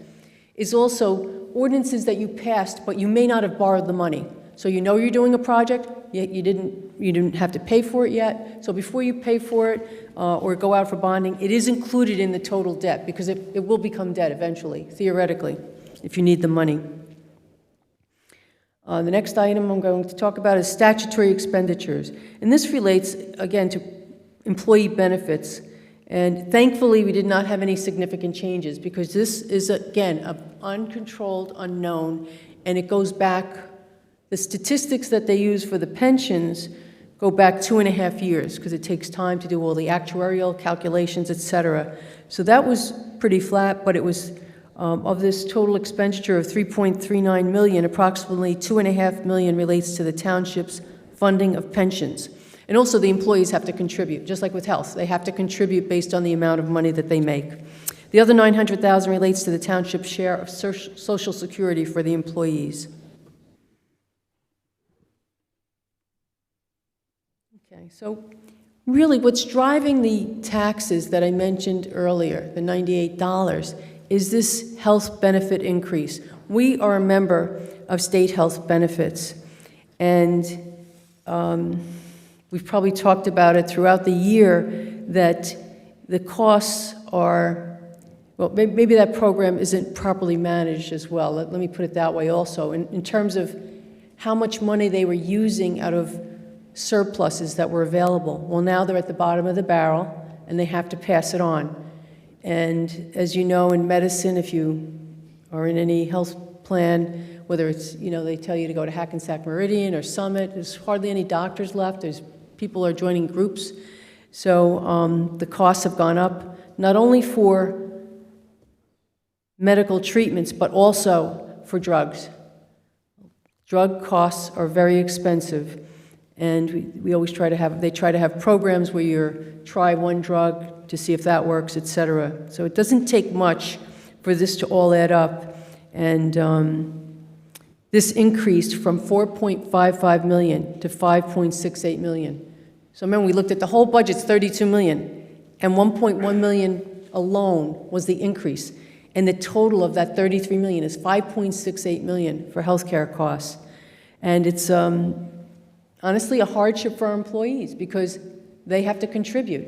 is also ordinances that you passed, but you may not have borrowed the money. So you know you're doing a project, yet you didn't have to pay for it yet. So before you pay for it or go out for bonding, it is included in the total debt because it will become debt eventually, theoretically, if you need the money. The next item I'm going to talk about is statutory expenditures. And this relates, again, to employee benefits. And thankfully, we did not have any significant changes because this is, again, an uncontrolled unknown, and it goes back, the statistics that they use for the pensions go back 2.5 years because it takes time to do all the actuarial calculations, et cetera. So that was pretty flat, but it was of this total expenditure of $3.39 million, approximately $2.5 million relates to the township's funding of pensions. And also the employees have to contribute, just like with health. They have to contribute based on the amount of money that they make. The other $900,000 relates to the township's share of Social Security for the employees. Okay, so really what's driving the taxes that I mentioned earlier, the $98, is this health benefit increase. We are a member of state health benefits, and we've probably talked about it throughout the year that the costs are, well, maybe that program isn't properly managed as well. Let me put it that way also, in terms of how much money they were using out of surpluses that were available. Well, now they're at the bottom of the barrel, and they have to pass it on. And as you know, in medicine, if you are in any health plan, whether it's, they tell you to go to Hackensack Meridian or Summit, there's hardly any doctors left. People are joining groups. So the costs have gone up, not only for medical treatments, but also for drugs. Drug costs are very expensive. And we always they try to have programs where you try one drug to see if that works, et cetera. So it doesn't take much for this to all add up. And this increased from $4.55 million to $5.68 million. So remember, we looked at the whole budget's 32 million, and 1.1 million alone was the increase. And the total of that 33 million is 5.68 million for healthcare costs. And it's honestly a hardship for our employees because they have to contribute.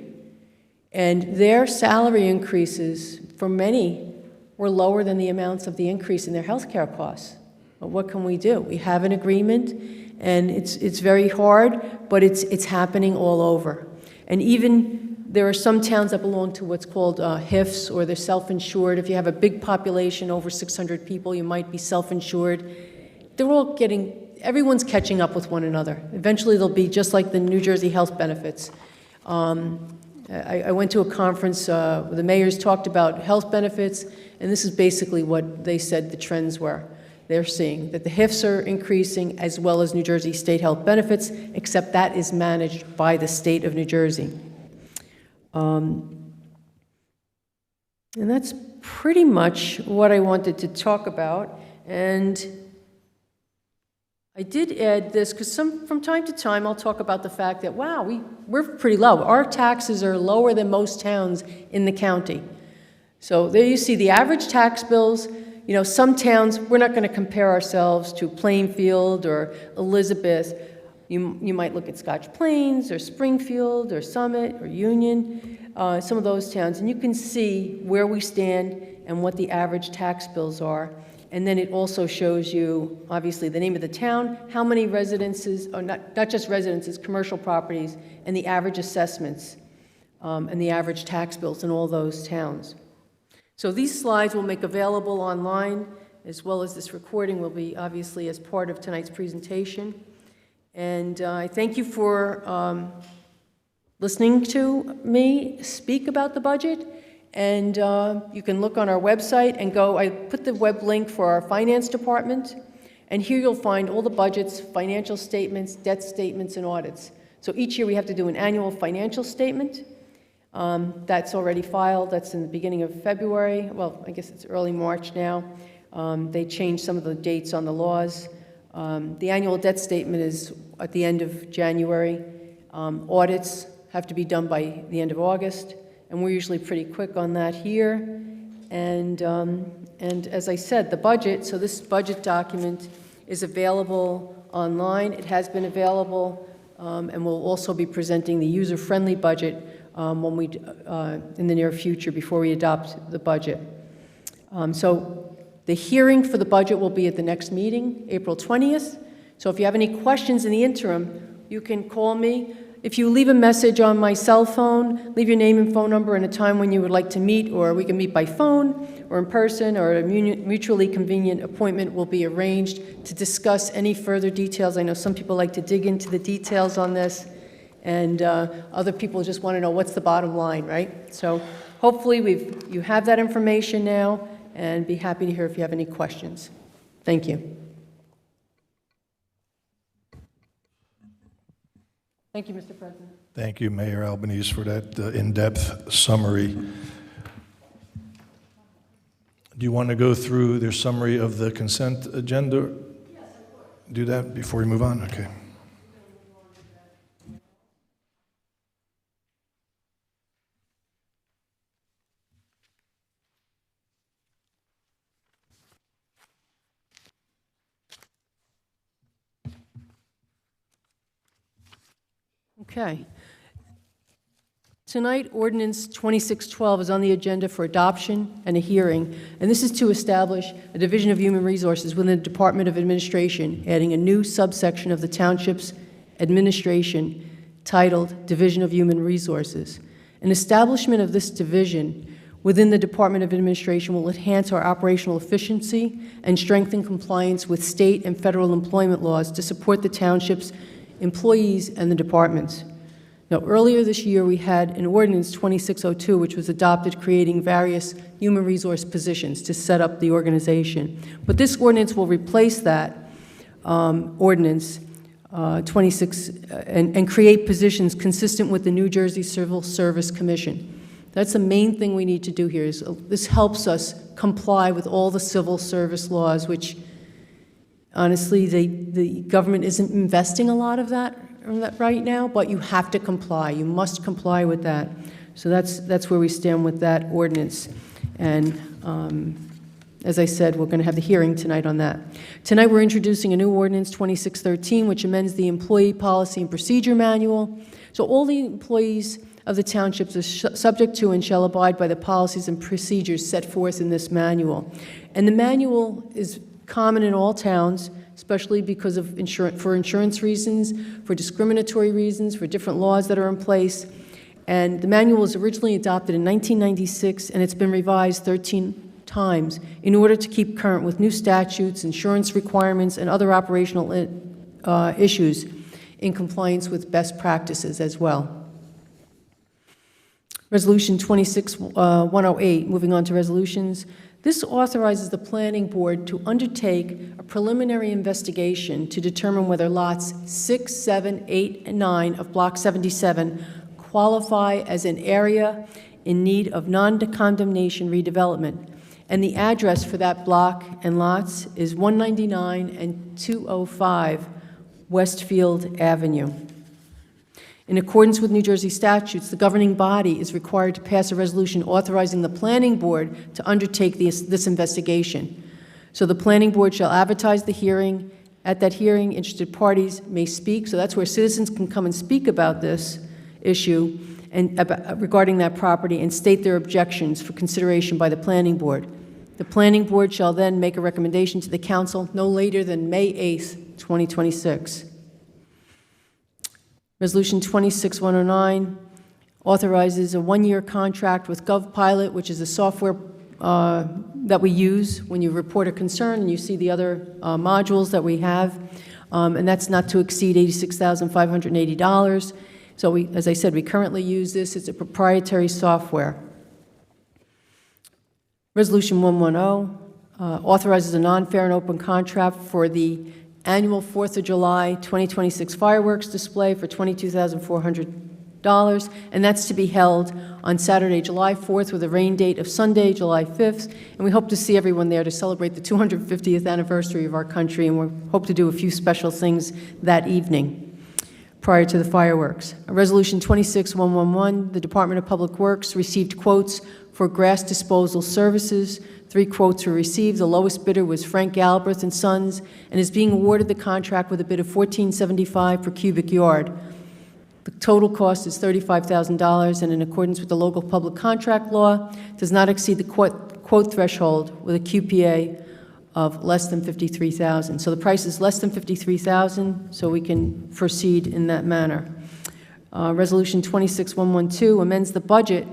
And their salary increases, for many, were lower than the amounts of the increase in their healthcare costs. But what can we do? We have an agreement, and it's very hard, but it's happening all over. And even there are some towns that belong to what's called HIFs, or they're self-insured. If you have a big population, over 600 people, you might be self-insured. They're all everyone's catching up with one another. Eventually, they'll be just like the New Jersey health benefits. I went to a conference where the mayors talked about health benefits, and this is basically what they said the trends were. They're seeing that the HIFs are increasing, as well as New Jersey state health benefits, except that is managed by the state of New Jersey. And that's pretty much what I wanted to talk about. And I did add this because from time to time I'll talk about the fact that, wow, we're pretty low. Our taxes are lower than most towns in the county. So there you see the average tax bills. You know, some towns, we're not going to compare ourselves to Plainfield or Elizabeth. You might look at Scotch Plains or Springfield or Summit or Union, some of those towns, and you can see where we stand and what the average tax bills are. And then it also shows you, obviously, the name of the town, how many residences, or not just residences, commercial properties, and the average assessments, and the average tax bills in all those towns. So these slides will make available online, as well as this recording will be obviously as part of tonight's presentation. And I thank you for listening to me speak about the budget. And you can look on our website and go, I put the web link for our finance department. And here you'll find all the budgets, financial statements, debt statements, and audits. So each year we have to do an annual financial statement. That's already filed. That's in the beginning of February. Well, I guess it's early March now. They changed some of the dates on the laws. The annual debt statement is at the end of January. Audits have to be done by the end of August, and we're usually pretty quick on that here. And as I said, the budget, so this budget document is available online. It has been available, and we'll also be presenting the user-friendly budget when we, in the near future, before we adopt the budget. So the hearing for the budget will be at the next meeting, April 20th. So if you have any questions in the interim, you can call me. If you leave a message on my cell phone, leave your name and phone number and a time when you would like to meet, or we can meet by phone or in person, or a mutually convenient appointment will be arranged to discuss any further details. I know some people like to dig into the details on this, and other people just want to know what's the bottom line, right? So hopefully you have that information now, and be happy to hear if you have any questions. Thank you. Thank you, Mr. President. Thank you, Mayor Albanese, for that in-depth summary. Do you want to go through the summary of the consent agenda? Yes, of course. Do that before we move on? Okay. Okay. Tonight, Ordinance 2612 is on the agenda for adoption and a hearing, and this is to establish a Division of Human Resources within the Department of Administration, adding a new subsection of the Township's administration titled Division of Human Resources. An establishment of this division within the Department of Administration will enhance our operational efficiency and strengthen compliance with state and federal employment laws to support the Township's employees and the departments. Now, earlier this year, we had an Ordinance 2602, which was adopted, creating various human resource positions to set up the organization. But this ordinance will replace that Ordinance 26 and create positions consistent with the New Jersey Civil Service Commission. That's the main thing we need to do here. Is this helps us comply with all the civil service laws, which honestly, the government isn't investing a lot of that right now, but you have to comply. You must comply with that. So that's where we stand with that ordinance. And as I said, we're going to have the hearing tonight on that. Tonight, we're introducing a new ordinance, 2613, which amends the Employee Policy and Procedure Manual. So all the employees of the townships are subject to and shall abide by the policies and procedures set forth in this manual. And the manual is common in all towns, especially because of insurance reasons, for discriminatory reasons, for different laws that are in place. And the manual was originally adopted in 1996, and it's been revised 13 times in order to keep current with new statutes, insurance requirements, and other operational issues in compliance with best practices as well. Resolution 26108, moving on to resolutions. This authorizes the planning board to undertake a preliminary investigation to determine whether lots 6, 7, 8, and 9 of Block 77 qualify as an area in need of non-condemnation redevelopment. And the address for that block and lots is 199 and 205 Westfield Avenue. In accordance with New Jersey statutes, the governing body is required to pass a resolution authorizing the planning board to undertake this investigation. So the planning board shall advertise the hearing. At that hearing, interested parties may speak. So that's where citizens can come and speak about this issue and regarding that property and state their objections for consideration by the planning board. The planning board shall then make a recommendation to the council no later than May 8th, 2026. Resolution 26109 authorizes a one-year contract with GovPilot, which is a software that we use when you report a concern and you see the other modules that we have, and that's not to exceed $86,580. So as I said, we currently use this. It's a proprietary software. Resolution 110 authorizes a non-fair and open contract for the annual 4th of July 2026 fireworks display for $22,400, and that's to be held on Saturday, July 4th, with a rain date of Sunday, July 5th, and we hope to see everyone there to celebrate the 250th anniversary of our country, and we hope to do a few special things that evening prior to the fireworks. Resolution 26111, the Department of Public Works received quotes for grass disposal services. 3 quotes were received. The lowest bidder was Frank Galbraith and Sons, and is being awarded the contract with a bid of $14.75 per cubic yard. The total cost is $35,000, and in accordance with the local public contract law, does not exceed the quote threshold with a QPA of less than $53,000. So the price is less than $53,000, so we can proceed in that manner. Resolution 26112 amends the budget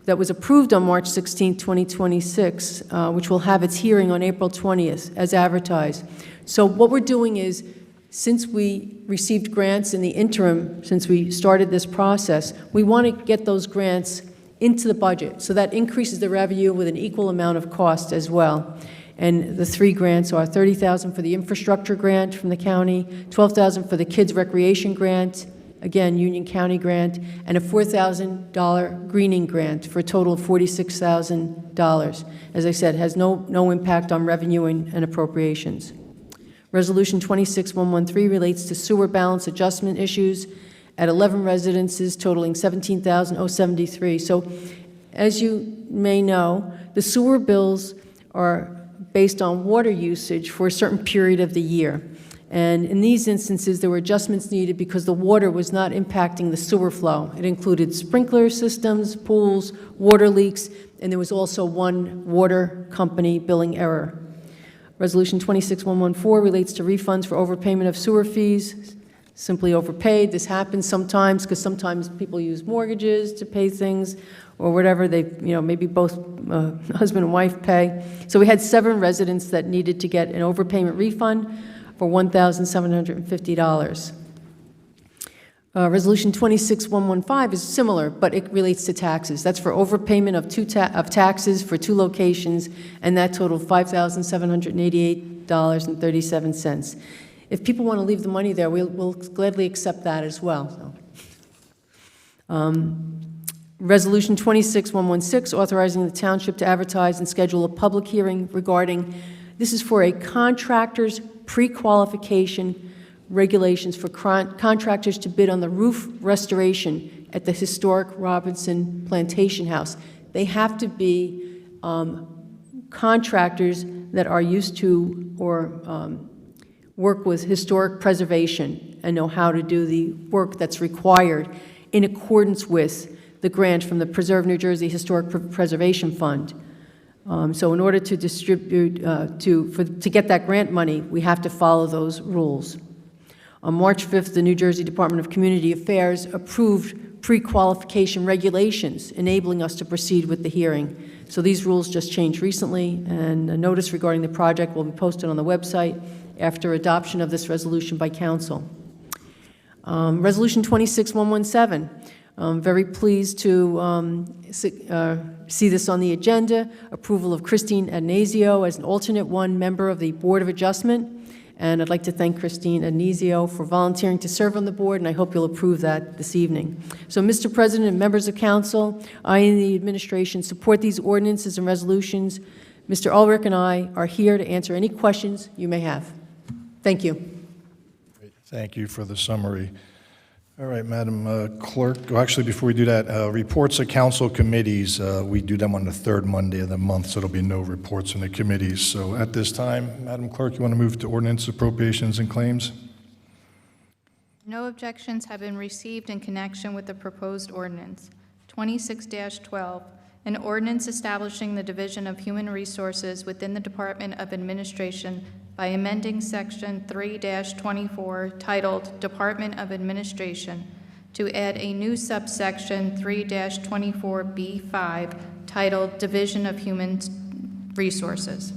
that was approved on March 16, 2026, which will have its hearing on April 20th, as advertised. So what we're doing is, since we received grants in the interim, since we started this process, we want to get those grants into the budget. So that increases the revenue with an equal amount of cost as well. And the 3 grants are $30,000 for the infrastructure grant from the county, $12,000 for the kids recreation grant, again, Union County grant, and a $4,000 greening grant for a total of $46,000. As I said, has no impact on revenue and appropriations. Resolution 26113 relates to sewer balance adjustment issues at 11 residences totaling $17,073. So, as you may know, the sewer bills are based on water usage for a certain period of the year. And in these instances, there were adjustments needed because the water was not impacting the sewer flow. It included sprinkler systems, pools, water leaks, and there was also one water company billing error. Resolution 26114 relates to refunds for overpayment of sewer fees, simply overpaid. This happens sometimes because sometimes people use mortgages to pay things or whatever. They, maybe both husband and wife pay. So we had 7 residents that needed to get an overpayment refund for $1,750. Resolution 26115 is similar, but it relates to taxes. That's for overpayment of taxes for 2 locations, and that totaled $5,788.37. If people want to leave the money there, we'll gladly accept that as well. Resolution 26116, authorizing the township to advertise and schedule a public hearing regarding, this is for a contractor's pre-qualification regulations for contractors to bid on the roof restoration at the historic Robinson Plantation House. They have to be contractors that are used to or work with historic preservation and know how to do the work that's required in accordance with the grant from the Preserve New Jersey Historic Preservation Fund. So in order to distribute, to get that grant money, we have to follow those rules. On March 5th, the New Jersey Department of Community Affairs approved pre-qualification regulations, enabling us to proceed with the hearing. So these rules just changed recently, and a notice regarding the project will be posted on the website after adoption of this resolution by council. Resolution 26117. I'm very pleased to see this on the agenda. Approval of Christine Agnasio as an alternate one member of the Board of Adjustment. And I'd like to thank Christine Agnasio for volunteering to serve on the board, and I hope you'll approve that this evening. So, Mr. President and members of council, I and the administration support these ordinances and resolutions. Mr. Ulrich and I are here to answer any questions you may have. Thank you. Thank you for the summary. All right, Madam Clerk. Well, actually, before we do that, reports of council committees, we do them on the third Monday of the month, so there'll be no reports from the committees. So at this time, Madam Clerk, you want to move to ordinance, appropriations, and claims? No objections have been received in connection with the proposed ordinance. 26-12, an ordinance establishing the Division of Human Resources within the Department of Administration by amending Section 3-24 titled Department of Administration to add a new subsection 3-24B5 titled Division of Human Resources.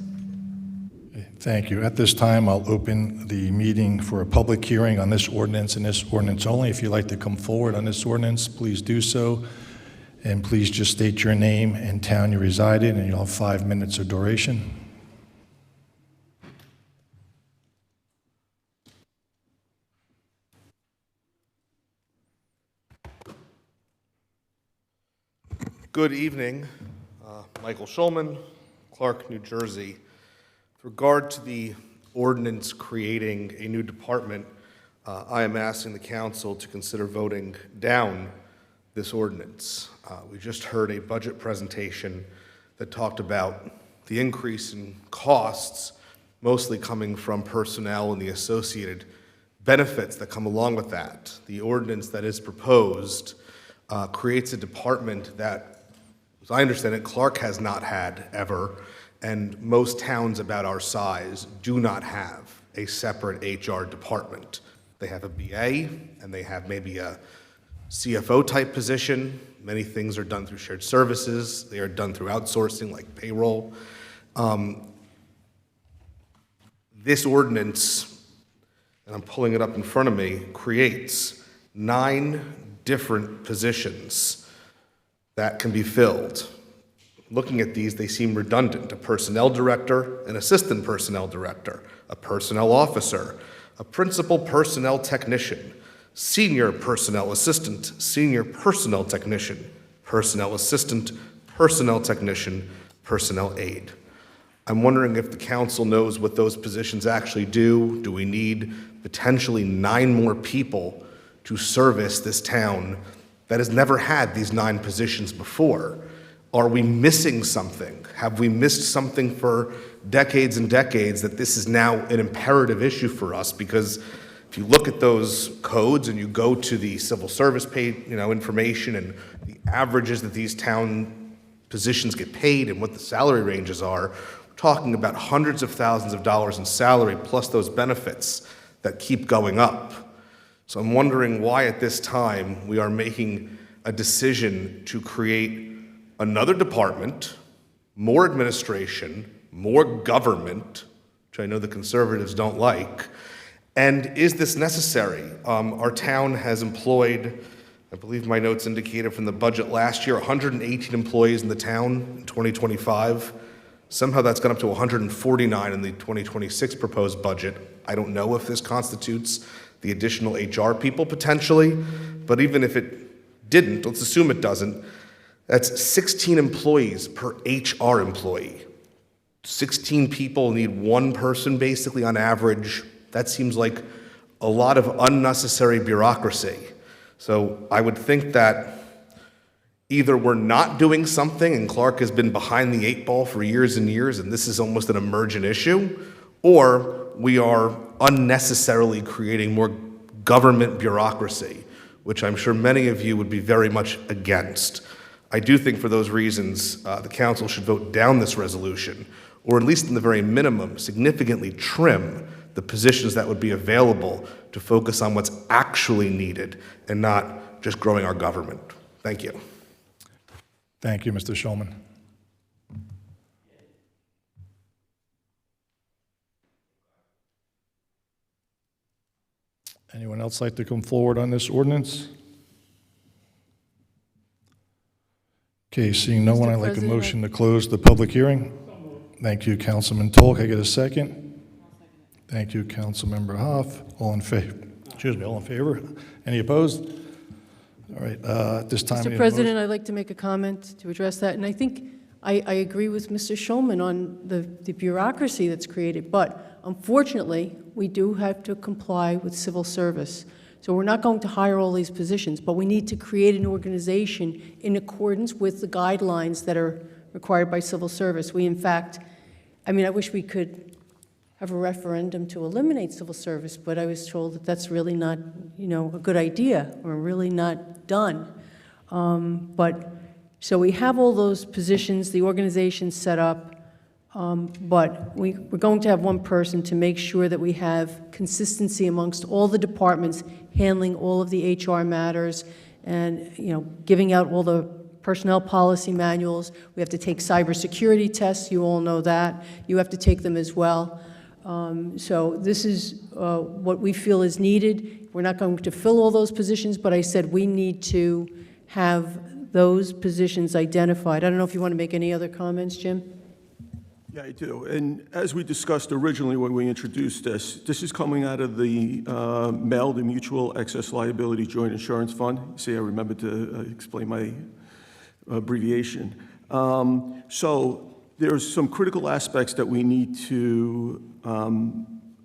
Thank you. At this time, I'll open the meeting for a public hearing on this ordinance and this ordinance only. If you'd like to come forward on this ordinance, please do so. And please just state your name and town you reside in, and you'll have 5 minutes of duration. Good evening. Michael Schulman, Clark, New Jersey. With regard to the ordinance creating a new department, I am asking the council to consider voting down this ordinance. We just heard a budget presentation that talked about the increase in costs, mostly coming from personnel and the associated benefits that come along with that. The ordinance that is proposed creates a department that, as I understand it, Clark has not had ever, and most towns about our size do not have a separate HR department. They have a BA, and they have maybe a CFO type position. Many things are done through shared services. They are done through outsourcing, like payroll. This ordinance, and I'm pulling it up in front of me, creates 9 different positions that can be filled. Looking at these, they seem redundant. A personnel director, an assistant personnel director, a personnel officer, a principal personnel technician, senior personnel assistant, senior personnel technician, personnel assistant, personnel technician, personnel aide. I'm wondering if the council knows what those positions actually do. Do we need potentially 9 more people to service this town that has never had these 9 positions before? Are we missing something? Have we missed something for decades and decades that this is now an imperative issue for us? Because if you look at those codes and you go to the civil service paid, information and the averages that these town positions get paid and what the salary ranges are, we're talking about hundreds of thousands of dollars in salary plus those benefits that keep going up. So I'm wondering why at this time we are making a decision to create another department, more administration, more government, which I know the conservatives don't like. And is this necessary? Our town has employed, I believe my notes indicated from the budget last year, 118 employees in the town in 2025. Somehow that's gone up to 149 in the 2026 proposed budget. I don't know if this constitutes the additional HR people potentially, but even if it didn't, let's assume it doesn't, that's 16 employees per HR employee. 16 people need 1 person basically on average. That seems like a lot of unnecessary bureaucracy. So I would think that either we're not doing something and Clark has been behind the 8 ball for years and years and this is almost an emergent issue, or we are unnecessarily creating more government bureaucracy, which I'm sure many of you would be very much against. I do think for those reasons, the council should vote down this resolution, or at least in the very minimum, significantly trim the positions that would be available to focus on what's actually needed and not just growing our government. Thank you. Thank you, Mr. Schulman. Anyone else like to come forward on this ordinance? Okay, seeing no one, I'd like a President, motion to close the public hearing. Thank you, Councilman Toll. Can I get a second? Thank you, Councilmember Hoff. All in favor? Excuse me, all in favor? Any opposed? All right, at this time. I need Mr. a President, I'd like to make a comment to address that, and I think I agree with Mr. Schulman on the bureaucracy that's created, but unfortunately, we do have to comply with civil service. So we're not going to hire all these positions, but we need to create an organization in accordance with the guidelines that are required by civil service. We, in fact, I mean, I wish we could have a referendum to eliminate civil service, but I was told that that's really not, you know, a good idea, or really not done. So we have all those positions, the organization set up, but we're going to have one person to make sure that we have consistency amongst all the departments handling all of the HR matters and, you know, giving out all the personnel policy manuals. We have to take cybersecurity tests, you all know that. You have to take them as well. So this is what we feel is needed. We're not going to fill all those positions, but I said we need to have those positions identified. I don't know if you want to make any other comments, Jim? Yeah, I do. And as we discussed originally when we introduced this is coming out of the MEL, the Mutual Excess Liability Joint Insurance Fund. See, I remembered to explain my abbreviation. So there's some critical aspects that we need to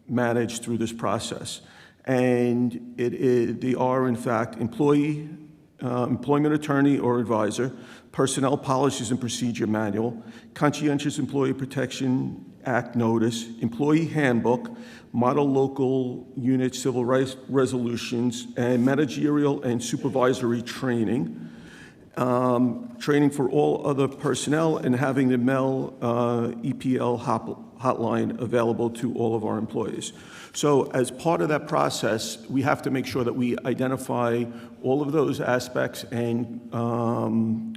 manage through this process. And they are, in fact, employment attorney or advisor, personnel policies and procedure manual, conscientious employee protection act notice, employee handbook, model local unit civil rights resolutions, and managerial and supervisory training, training for all other personnel, and having the MEL EPL hotline available to all of our employees. So as part of that process, we have to make sure that we identify all of those aspects and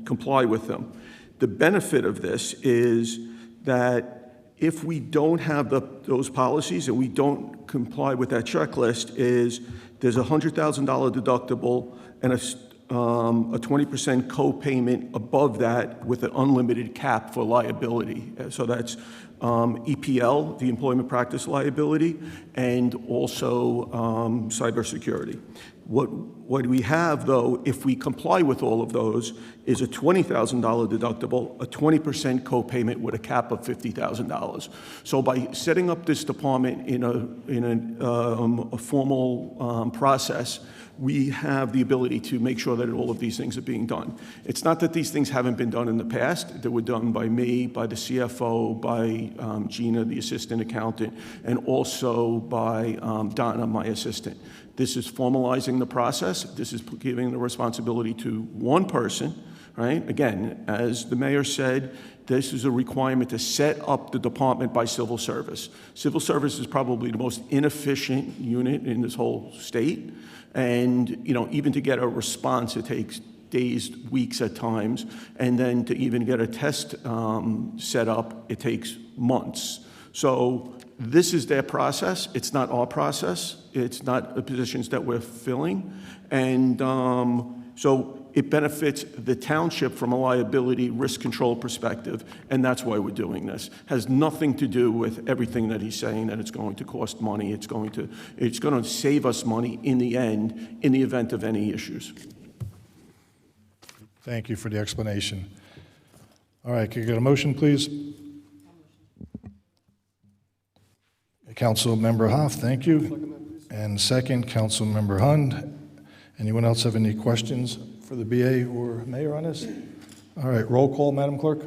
comply with them. The benefit of this is that if we don't have those policies and we don't comply with that checklist, there's a $100,000 deductible and a 20% co-payment above that with an unlimited cap for liability. So that's EPL, the employment practice liability, and also cybersecurity. What we have, though, if we comply with all of those, is a $20,000 deductible, a 20% co-payment with a cap of $50,000. So by setting up this department in a formal process, we have the ability to make sure that all of these things are being done. It's not that these things haven't been done in the past. They were done by me, by the CFO, by Gina, the assistant accountant, and also by Donna, my assistant. This is formalizing the process. This is giving the responsibility to one person, right? Again, as the mayor said, this is a requirement to set up the department by civil service. Civil service is probably the most inefficient unit in this whole state. And, you know, even to get a response, it takes days, weeks at times. And then to even get a test set up, it takes months. So this is their process. It's not our process. It's not the positions that we're filling. And so it benefits the township from a liability risk control perspective, and that's why we're doing this. Has nothing to do with everything that he's saying, that it's going to cost money. It's going to save us money in the end, in the event of any issues. Thank you for the explanation. All right, can you get a motion, please? Council Member Hoff, thank you. and second, Councilmember Hund. Anyone else have any questions for the BA or mayor on this? All right, roll call, Madam Clerk.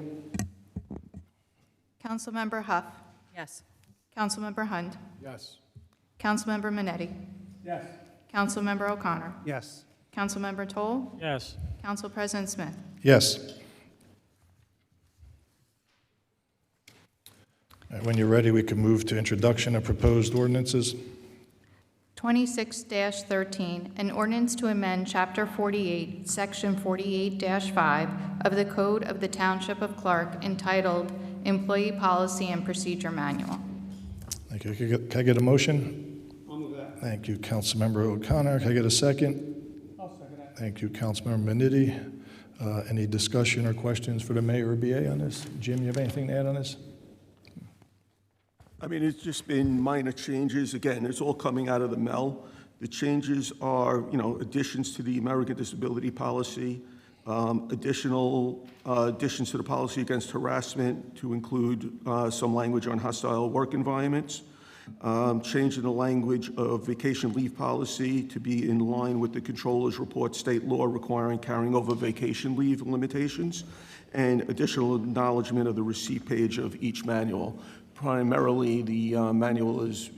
Councilmember Huff. Yes. Councilmember Hund. Yes. Councilmember Minetti. Yes. Councilmember O'Connor. Yes. Councilmember Toll. Yes. Council President Smith. Yes. All right, when you're ready, we can move to introduction of proposed ordinances. 26-13, an ordinance to amend Chapter 48, Section 48-5 of the Code of the Township of Clark entitled Employee Policy and Procedure Manual. Thank you. Can I get a motion? I'll move that. Thank you, Councilmember O'Connor. Can I get a second? I'll second that. Thank you, Councilmember Minetti. Any discussion or questions for the mayor or BA on this? Jim, you have anything to add on this? I mean, it's just been minor changes. Again, it's all coming out of the MEL. The changes are, additions to the American Disability Policy, additions to the policy against harassment to include some language on hostile work environments, changing the language of vacation leave policy to be in line with the controller's report state law requiring carrying over vacation leave limitations, and additional acknowledgement of the receipt page of each manual. Primarily, the manual is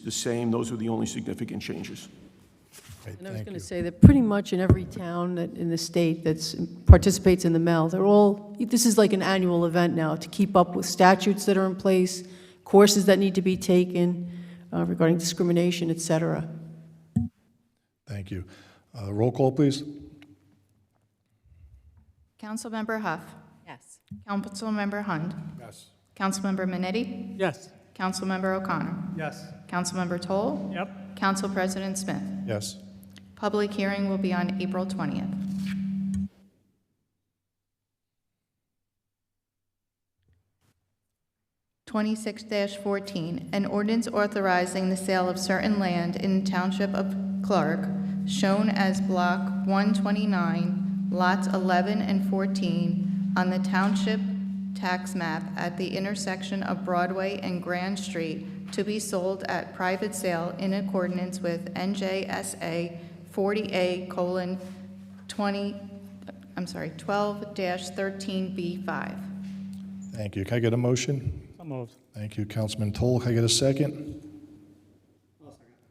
the same. Those are the only significant changes. Great, And I was thank going you. to say that pretty much in every town in the state that participates in the MEL, this is like an annual event now to keep up with statutes that are in place, courses that need to be taken regarding discrimination, et cetera. Thank you. Roll call, please. Councilmember Huff. Yes. Councilmember Hund. Yes. Councilmember Minetti. Yes. Councilmember O'Connor. Yes. Councilmember Toll. Yep. Council President Smith. Yes. Public hearing will be on April 20th. (26-14), an ordinance authorizing the sale of certain land in the Township of Clark, shown as Block 129, Lots 11 and 14, on the Township tax map at the intersection of Broadway and Grand Street, to be sold at private sale in accordance with NJSA 12-13B5. Thank you. Can I get a motion? So moved. Thank you, Councilman Toll. Can I get a second?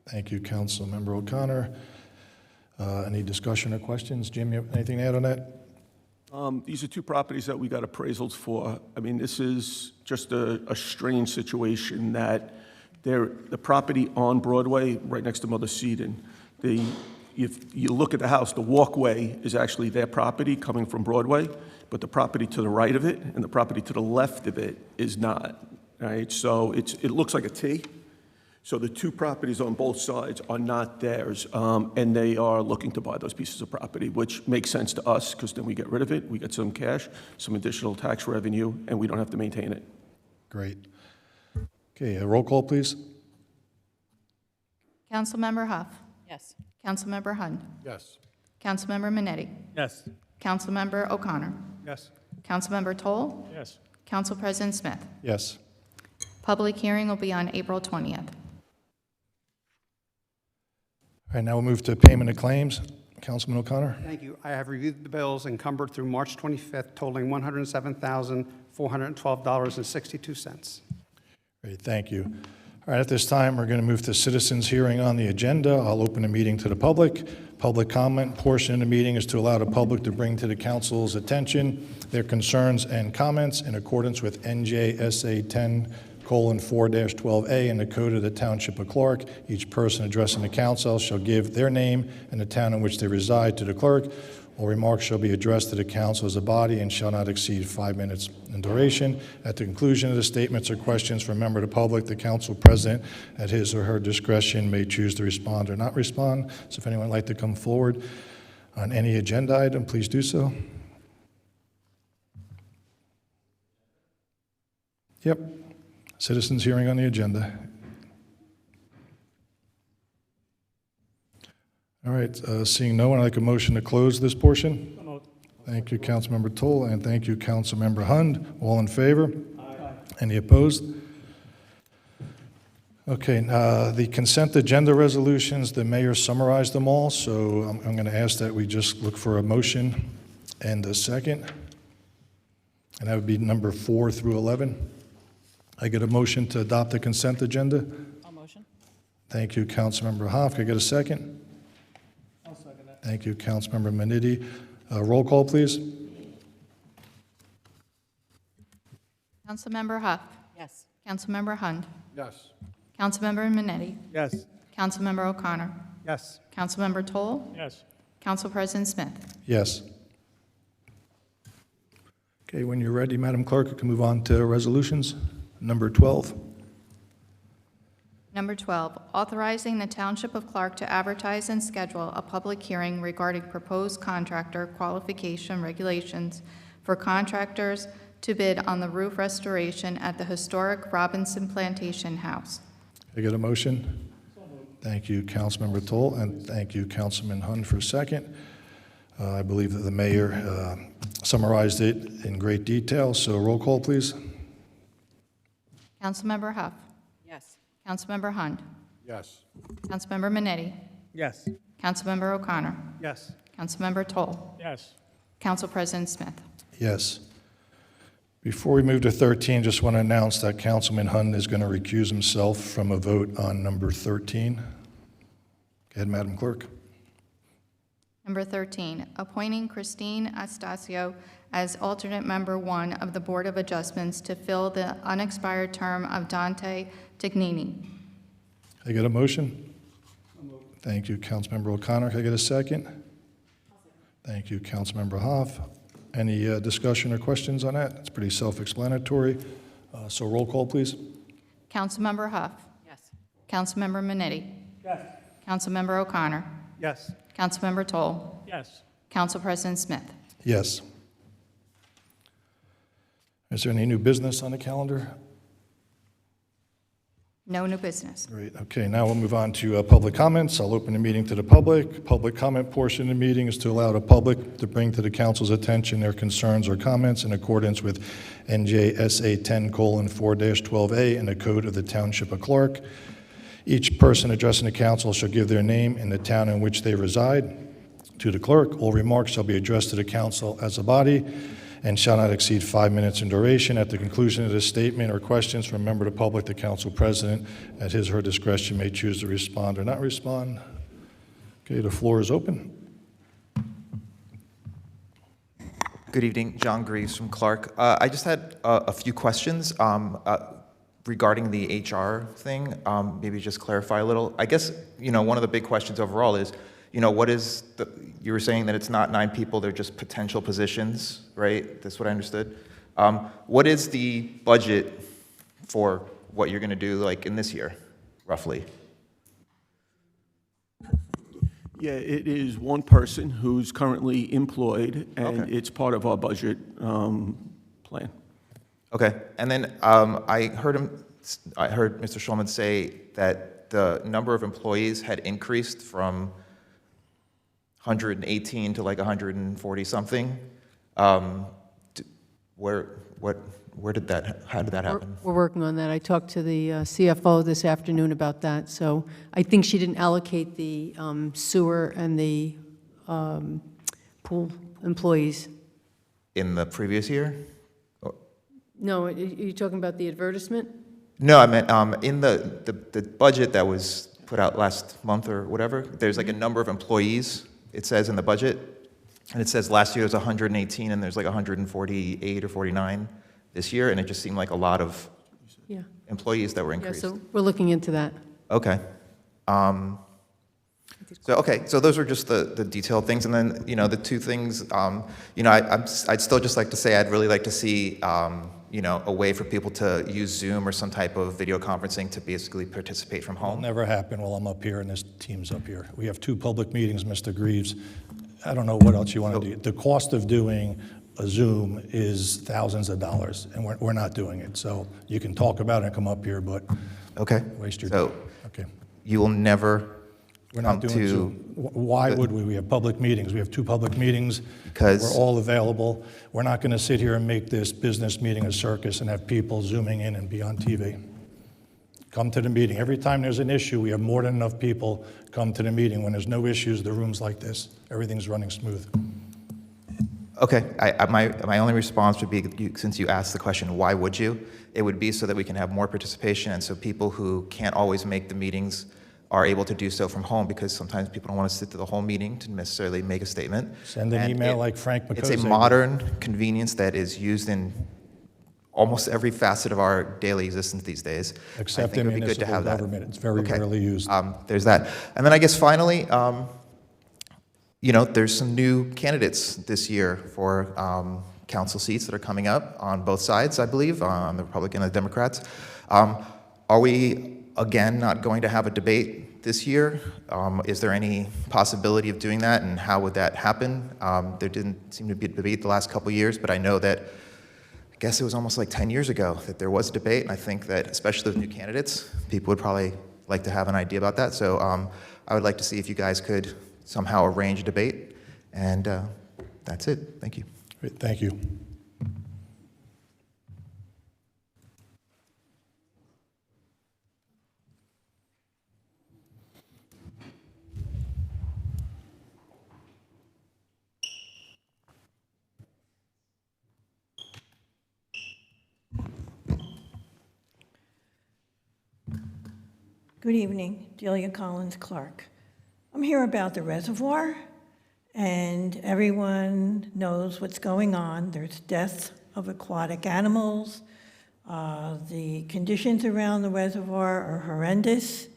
Thank you, Councilmember O'Connor. Any discussion or questions? Jim, you have anything to add on that? These are two properties that we got appraisals for. I mean, this is just a strange situation that the property on Broadway, right next to Mother Seton, if you look at the house, the walkway is actually their property coming from Broadway, but the property to the right of it and the property to the left of it is not, right? So it looks like a T. So the two properties on both sides are not theirs, and they are looking to buy those pieces of property, which makes sense to us because then we get rid of it, we get some cash, some additional tax revenue, and we don't have to maintain it. Great. Okay, a roll call, please. Councilmember Huff. Yes. Councilmember Hund. Yes. Councilmember Minetti. Yes. Councilmember O'Connor. Yes. Councilmember Toll. Yes. Council President Smith. Yes. Public hearing will be on April 20th. All right, now we'll move to payment of claims. Councilman O'Connor. Thank you. I have reviewed the bills encumbered through March 25th totaling $107,412.62. Great, thank you. All right, at this time, we're going to move to citizens' hearing on the agenda. I'll open the meeting to the public. Public comment portion of the meeting is to allow the public to bring to the council's attention their concerns and comments in accordance with NJSA 10:4-12A and the Code of the Township of Clark. Each person addressing the council shall give their name and the town in which they reside to the clerk. All remarks shall be addressed to the council as a body and shall not exceed 5 minutes in duration. At the conclusion of the statements or questions from a member of the public, the council president, at his or her discretion, may choose to respond or not respond. So if anyone would like to come forward on any agenda item, please do so. Yep. Citizens hearing on the agenda. All right, seeing no one, I'd like a motion to close this portion. Thank you, Councilmember Toll, and thank you, Councilmember Hund. All in favor? Aye. Any opposed? Okay, the consent agenda resolutions, the mayor summarized them all, so I'm going to ask that we just look for a motion and a second. And that would be number 4 through 11. I get a motion to adopt the consent agenda? I'll motion. Thank you, Councilmember Hoff. Can I get a second? I'll second that. Thank you, Councilmember Maniti. Roll call, please. Councilmember Huff. Yes. Councilmember Hund. Yes. Councilmember Minetti. Yes. Councilmember O'Connor. Yes. Councilmember Toll. Yes. Council President Smith. Yes. Okay, when you're ready, Madam Clerk, you can move on to resolutions. Number 12. Number 12, authorizing the Township of Clark to advertise and schedule a public hearing regarding proposed contractor qualification regulations for contractors to bid on the roof restoration at the historic Robinson Plantation House. Can I get a motion? Thank you, Councilmember Toll, and thank you, Councilman Hund, for a second. I believe that the mayor summarized it in great detail, so roll call, please. Councilmember Huff. Yes. Councilmember Hund. Yes. Councilmember Minetti. Yes. Councilmember O'Connor. Yes. Councilmember Toll. Yes. Council President Smith. Yes. Before we move to 13, just want to announce that Councilman Hund is going to recuse himself from a vote on number 13. Go ahead, Madam Clerk. Number 13, appointing Christine Astasio as alternate member 1 of the Board of Adjustments to fill the unexpired term of Dante Tignini. Can I get a motion? Thank you, Councilmember O'Connor. Can I get a second? Thank you, Councilmember Hoff. Any discussion or questions on that? It's pretty self-explanatory. So roll call, please. Councilmember Huff. Yes. Councilmember Minetti. Yes. Councilmember O'Connor. Yes. Councilmember Toll. Yes. Council President Smith. Yes. Is there any new business on the calendar? No new business. Great. Okay, now we'll move on to public comments. I'll open the meeting to the public. Public comment portion of the meeting is to allow the public to bring to the council's attention their concerns or comments in accordance with NJSA 10:4-12A and the Code of the Township of Clark. Each person addressing the council shall give their name and the town in which they reside. To the clerk, all remarks shall be addressed to the council as a body and shall not exceed 5 minutes in duration. At the conclusion of this statement or questions from a member of the public, the council president, at his or her discretion, may choose to respond or not respond. Okay, the floor is open. Good evening, John Greaves from Clark. I just had a few questions regarding the HR thing. Maybe just clarify a little. I guess, one of the big questions overall is, what is you were saying that it's not 9 people, they're just potential positions, right? That's what I understood. What is the budget for what you're going to do, like, in this year, roughly? Yeah, it is one person who's currently employed, and Okay. it's part of our budget plan. Okay, and then I heard Mr. Schulman say that the number of employees had increased from 118 to like 140 something. Where did that? How did that happen? We're working on that. I talked to the CFO this afternoon about that, so I think she didn't allocate the sewer and the pool employees. In the previous year? No, are you talking about the advertisement? No, I meant in the budget that was put out last month or whatever. There's like a number of employees. It says in the budget, and it says last year was 118, and there's like 148 or 49 this year, and it just seemed like a lot of Yeah. employees that were Yeah, increased. so we're looking into that. Okay. So those were just the detailed things, and then the two things. I'd still just like to say I'd really like to see a way for people to use Zoom or some type of video conferencing to basically participate from It'll home. never happen while I'm up here and this team's up here. We have 2 public meetings, Mr. Greaves. I don't know what else you want to do. The cost of doing a Zoom is thousands of dollars, and we're not doing it. So you can talk about it and come up here, but Okay. waste your So time. Okay. you will never We're come not doing to Zoom. Why would we? We have public meetings. We have 2 public meetings. Because- We're all available. We're not going to sit here and make this business meeting a circus and have people Zooming in and be on TV. Come to the meeting. Every time there's an issue, we have more than enough people come to the meeting. When there's no issues, the room's like this. Everything's running smooth. Okay, my only response would be, since you asked the question, why would you? It would be so that we can have more participation, and so people who can't always make the meetings are able to do so from home, because sometimes people don't want to sit through the whole meeting to necessarily make a statement. Send an email like Frank It's a McCosey. modern convenience that is used in almost every facet of our daily existence these days. Except I think in it would be good to municipal have that. government. It's very Okay. rarely used. There's that. And then I guess finally, there's some new candidates this year for council seats that are coming up on both sides, I believe, on the Republican and the Democrats. Are we, again, not going to have a debate this year? Is there any possibility of doing that, and how would that happen? There didn't seem to be a debate the last couple of years, but I know that, I guess it was almost like 10 years ago that there was a debate, and I think that, especially those new candidates, people would probably like to have an idea about that. So I would like to see if you guys could somehow arrange a debate, and that's it. Thank you. Great, thank you. Good evening, Delia Collins Clark. I'm here about the reservoir, and everyone knows what's going on. There's deaths of aquatic animals. The conditions around the reservoir are horrendous,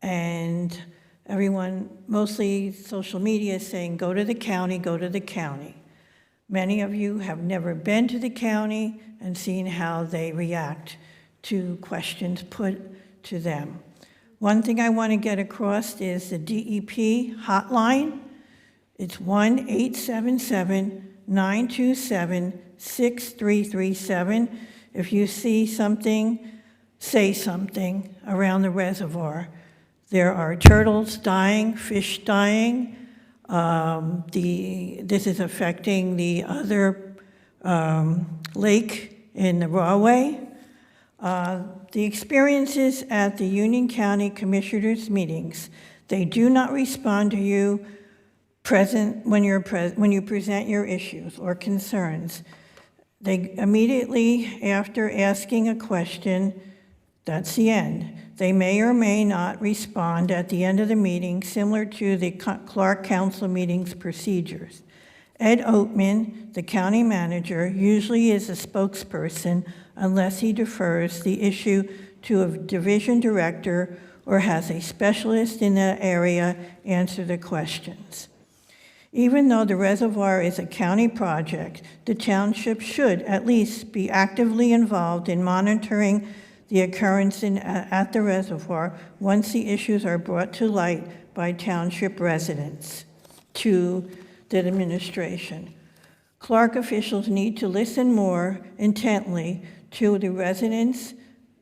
and everyone, mostly social media, is saying, go to the county, go to the county. Many of you have never been to the county and seen how they react to questions put to them. One thing I want to get across is the DEP hotline. It's 1-877-927-6337. If you see something, say something around the reservoir. There are turtles dying, fish dying. This is affecting the other lake in the Rahway. The experiences at the Union County Commissioners' meetings, they do not respond to you when you present your issues or concerns. They immediately, after asking a question, that's the end. They may or may not respond at the end of the meeting, similar to the Clark Council meetings procedures. Ed Oatman, the county manager, usually is a spokesperson unless he defers the issue to a division director or has a specialist in that area answer the questions. Even though the reservoir is a county project, the township should at least be actively involved in monitoring the occurrence at the reservoir once the issues are brought to light by township residents to the administration. Clark officials need to listen more intently to the residents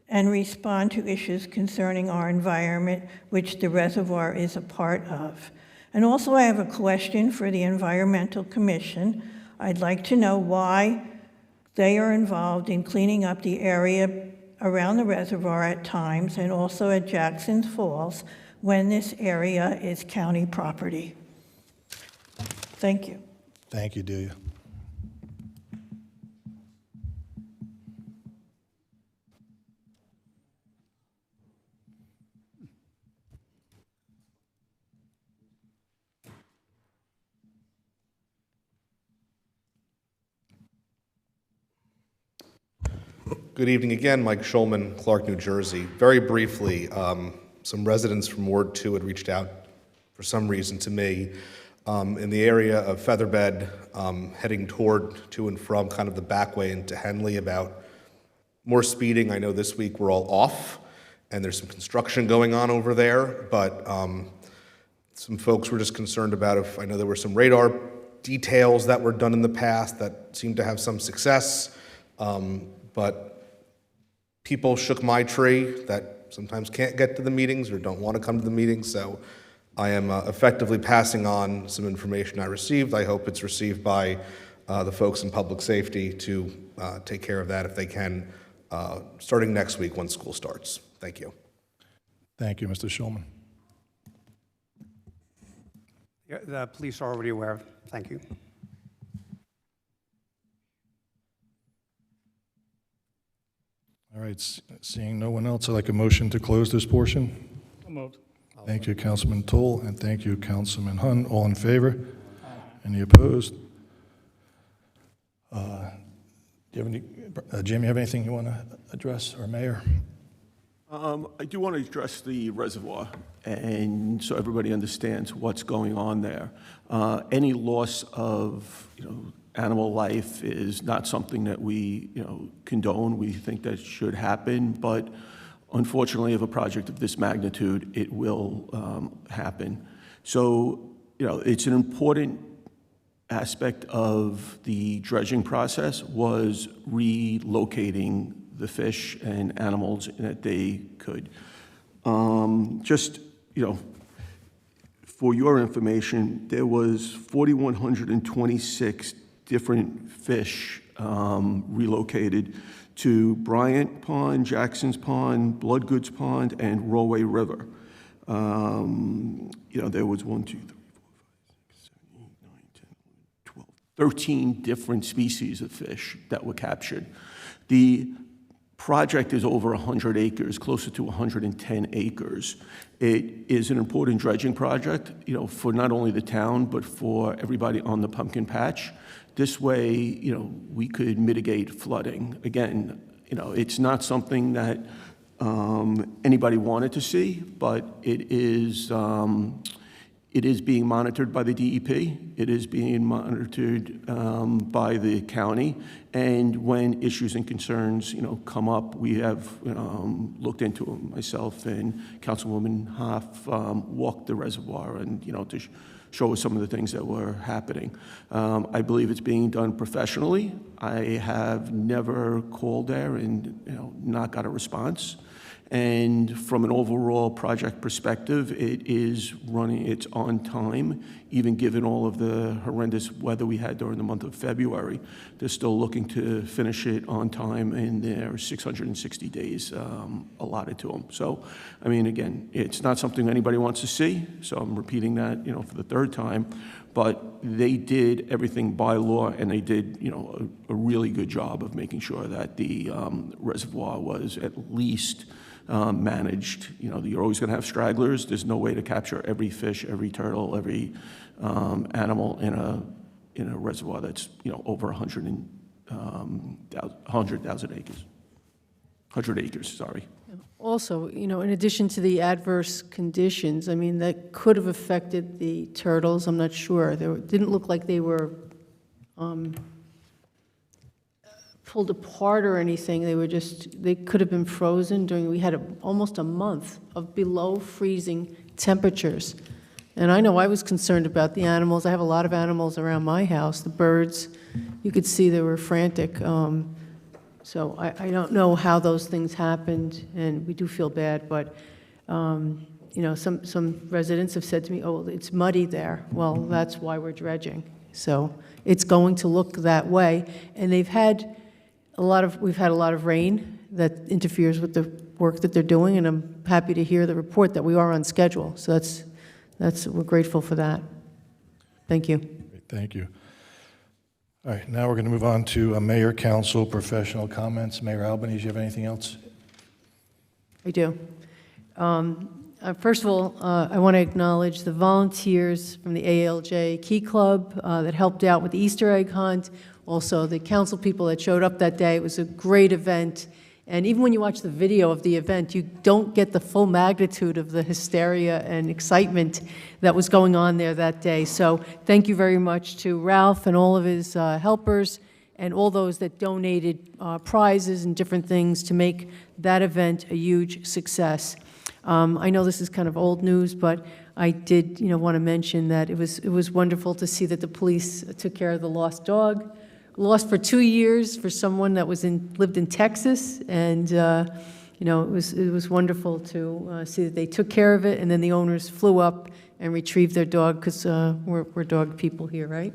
and respond to issues concerning our environment, which the reservoir is a part of. And also, I have a question for the Environmental Commission. I'd like to know why they are involved in cleaning up the area around the reservoir at times, and also at Jackson Falls, when this area is county property. Thank you. Thank you, Delia. Good evening again, Mike Schulman, Clark, New Jersey. Very briefly, some residents from Ward 2 had reached out for some reason to me in the area of Featherbed, heading to and from kind of the back way into Henley about more speeding. I know this week we're all off and there's some construction going on over there, but some folks were just concerned about if, I know there were some radar details that were done in the past that seemed to have some success, but people shook my tree that sometimes can't get to the meetings or don't want to come to the meetings, so I am effectively passing on some information I received. I hope it's received by the folks in public safety to take care of that if they can, starting next week when school starts. Thank you. Thank you, Mr. Schulman. Yeah, the police are already aware. Thank you. All right, seeing no one else, I'd like a motion to close this portion. Moved. Thank you, Councilman Toll, and thank you, Councilman Hun. All in favor? Any opposed? Do you have any, Jim, you have anything you want to address, or Mayor? I do want to address the reservoir, and so everybody understands what's going on there. Any loss of, animal life is not something that we, condone. We think that should happen, but unfortunately, of a project of this magnitude, it will happen. So, it's an important aspect of the dredging process was relocating the fish and animals that they could. Just, for your information, there was 4,126 different fish relocated to Bryant Pond, Jackson's Pond, Bloodgood's Pond, and Rowway River. There was 1, 2, 3, 4, 5, 6, 7, 8, 9, 10, 12, 13 different species of fish that were captured. The project is over 100 acres, closer to 110 acres. It is an important dredging project, for not only the town, but for everybody on the pumpkin patch. This way, we could mitigate flooding. Again, it's not something that anybody wanted to see, but it is being monitored by the DEP. It is being monitored by the county. And when issues and concerns, come up, we have looked into them. Myself and Councilwoman Hoff walked the reservoir and, to show us some of the things that were happening. I believe it's being done professionally. I have never called there and, not got a response. And from an overall project perspective, it is running, it's on time, even given all of the horrendous weather we had during the month of February. They're still looking to finish it on time, and there are 660 days allotted to them. So, again, it's not something anybody wants to see, so I'm repeating that, for the third time. But they did everything by law, and they did, a really good job of making sure that the reservoir was at least managed. You're always going to have stragglers. There's no way to capture every fish, every turtle, every animal in a reservoir that's over 100,000 acres. 100 acres, sorry. Also, in addition to the adverse conditions, that could have affected the turtles. I'm not sure. They didn't look like they were pulled apart or anything. They could have been frozen we had almost a month of below freezing temperatures. And I know I was concerned about the animals. I have a lot of animals around my house, the birds. You could see they were frantic. So I don't know how those things happened, and we do feel bad, but some residents have said to me, oh, it's muddy there. Well, that's why we're dredging. So it's going to look that way. And we've had a lot of rain that interferes with the work that they're doing, and I'm happy to hear the report that we are on schedule. So we're grateful for that. Thank you. Thank you. All right, now we're going to move on to Mayor, Council, professional comments. Mayor Albanese, do you have anything else? I do. First of all, I want to acknowledge the volunteers from the ALJ Key Club that helped out with the Easter egg hunt, also the council people that showed up that day. It was a great event. And even when you watch the video of the event, you don't get the full magnitude of the hysteria and excitement that was going on there that day. So thank you very much to Ralph and all of his helpers and all those that donated prizes and different things to make that event a huge success. I know this is kind of old news, but I did want to mention that it was wonderful to see that the police took care of the lost dog. Lost for 2 years for someone that lived in Texas, and it was wonderful to see that they took care of it, and then the owners flew up and retrieved their dog, because we're dog people here, right?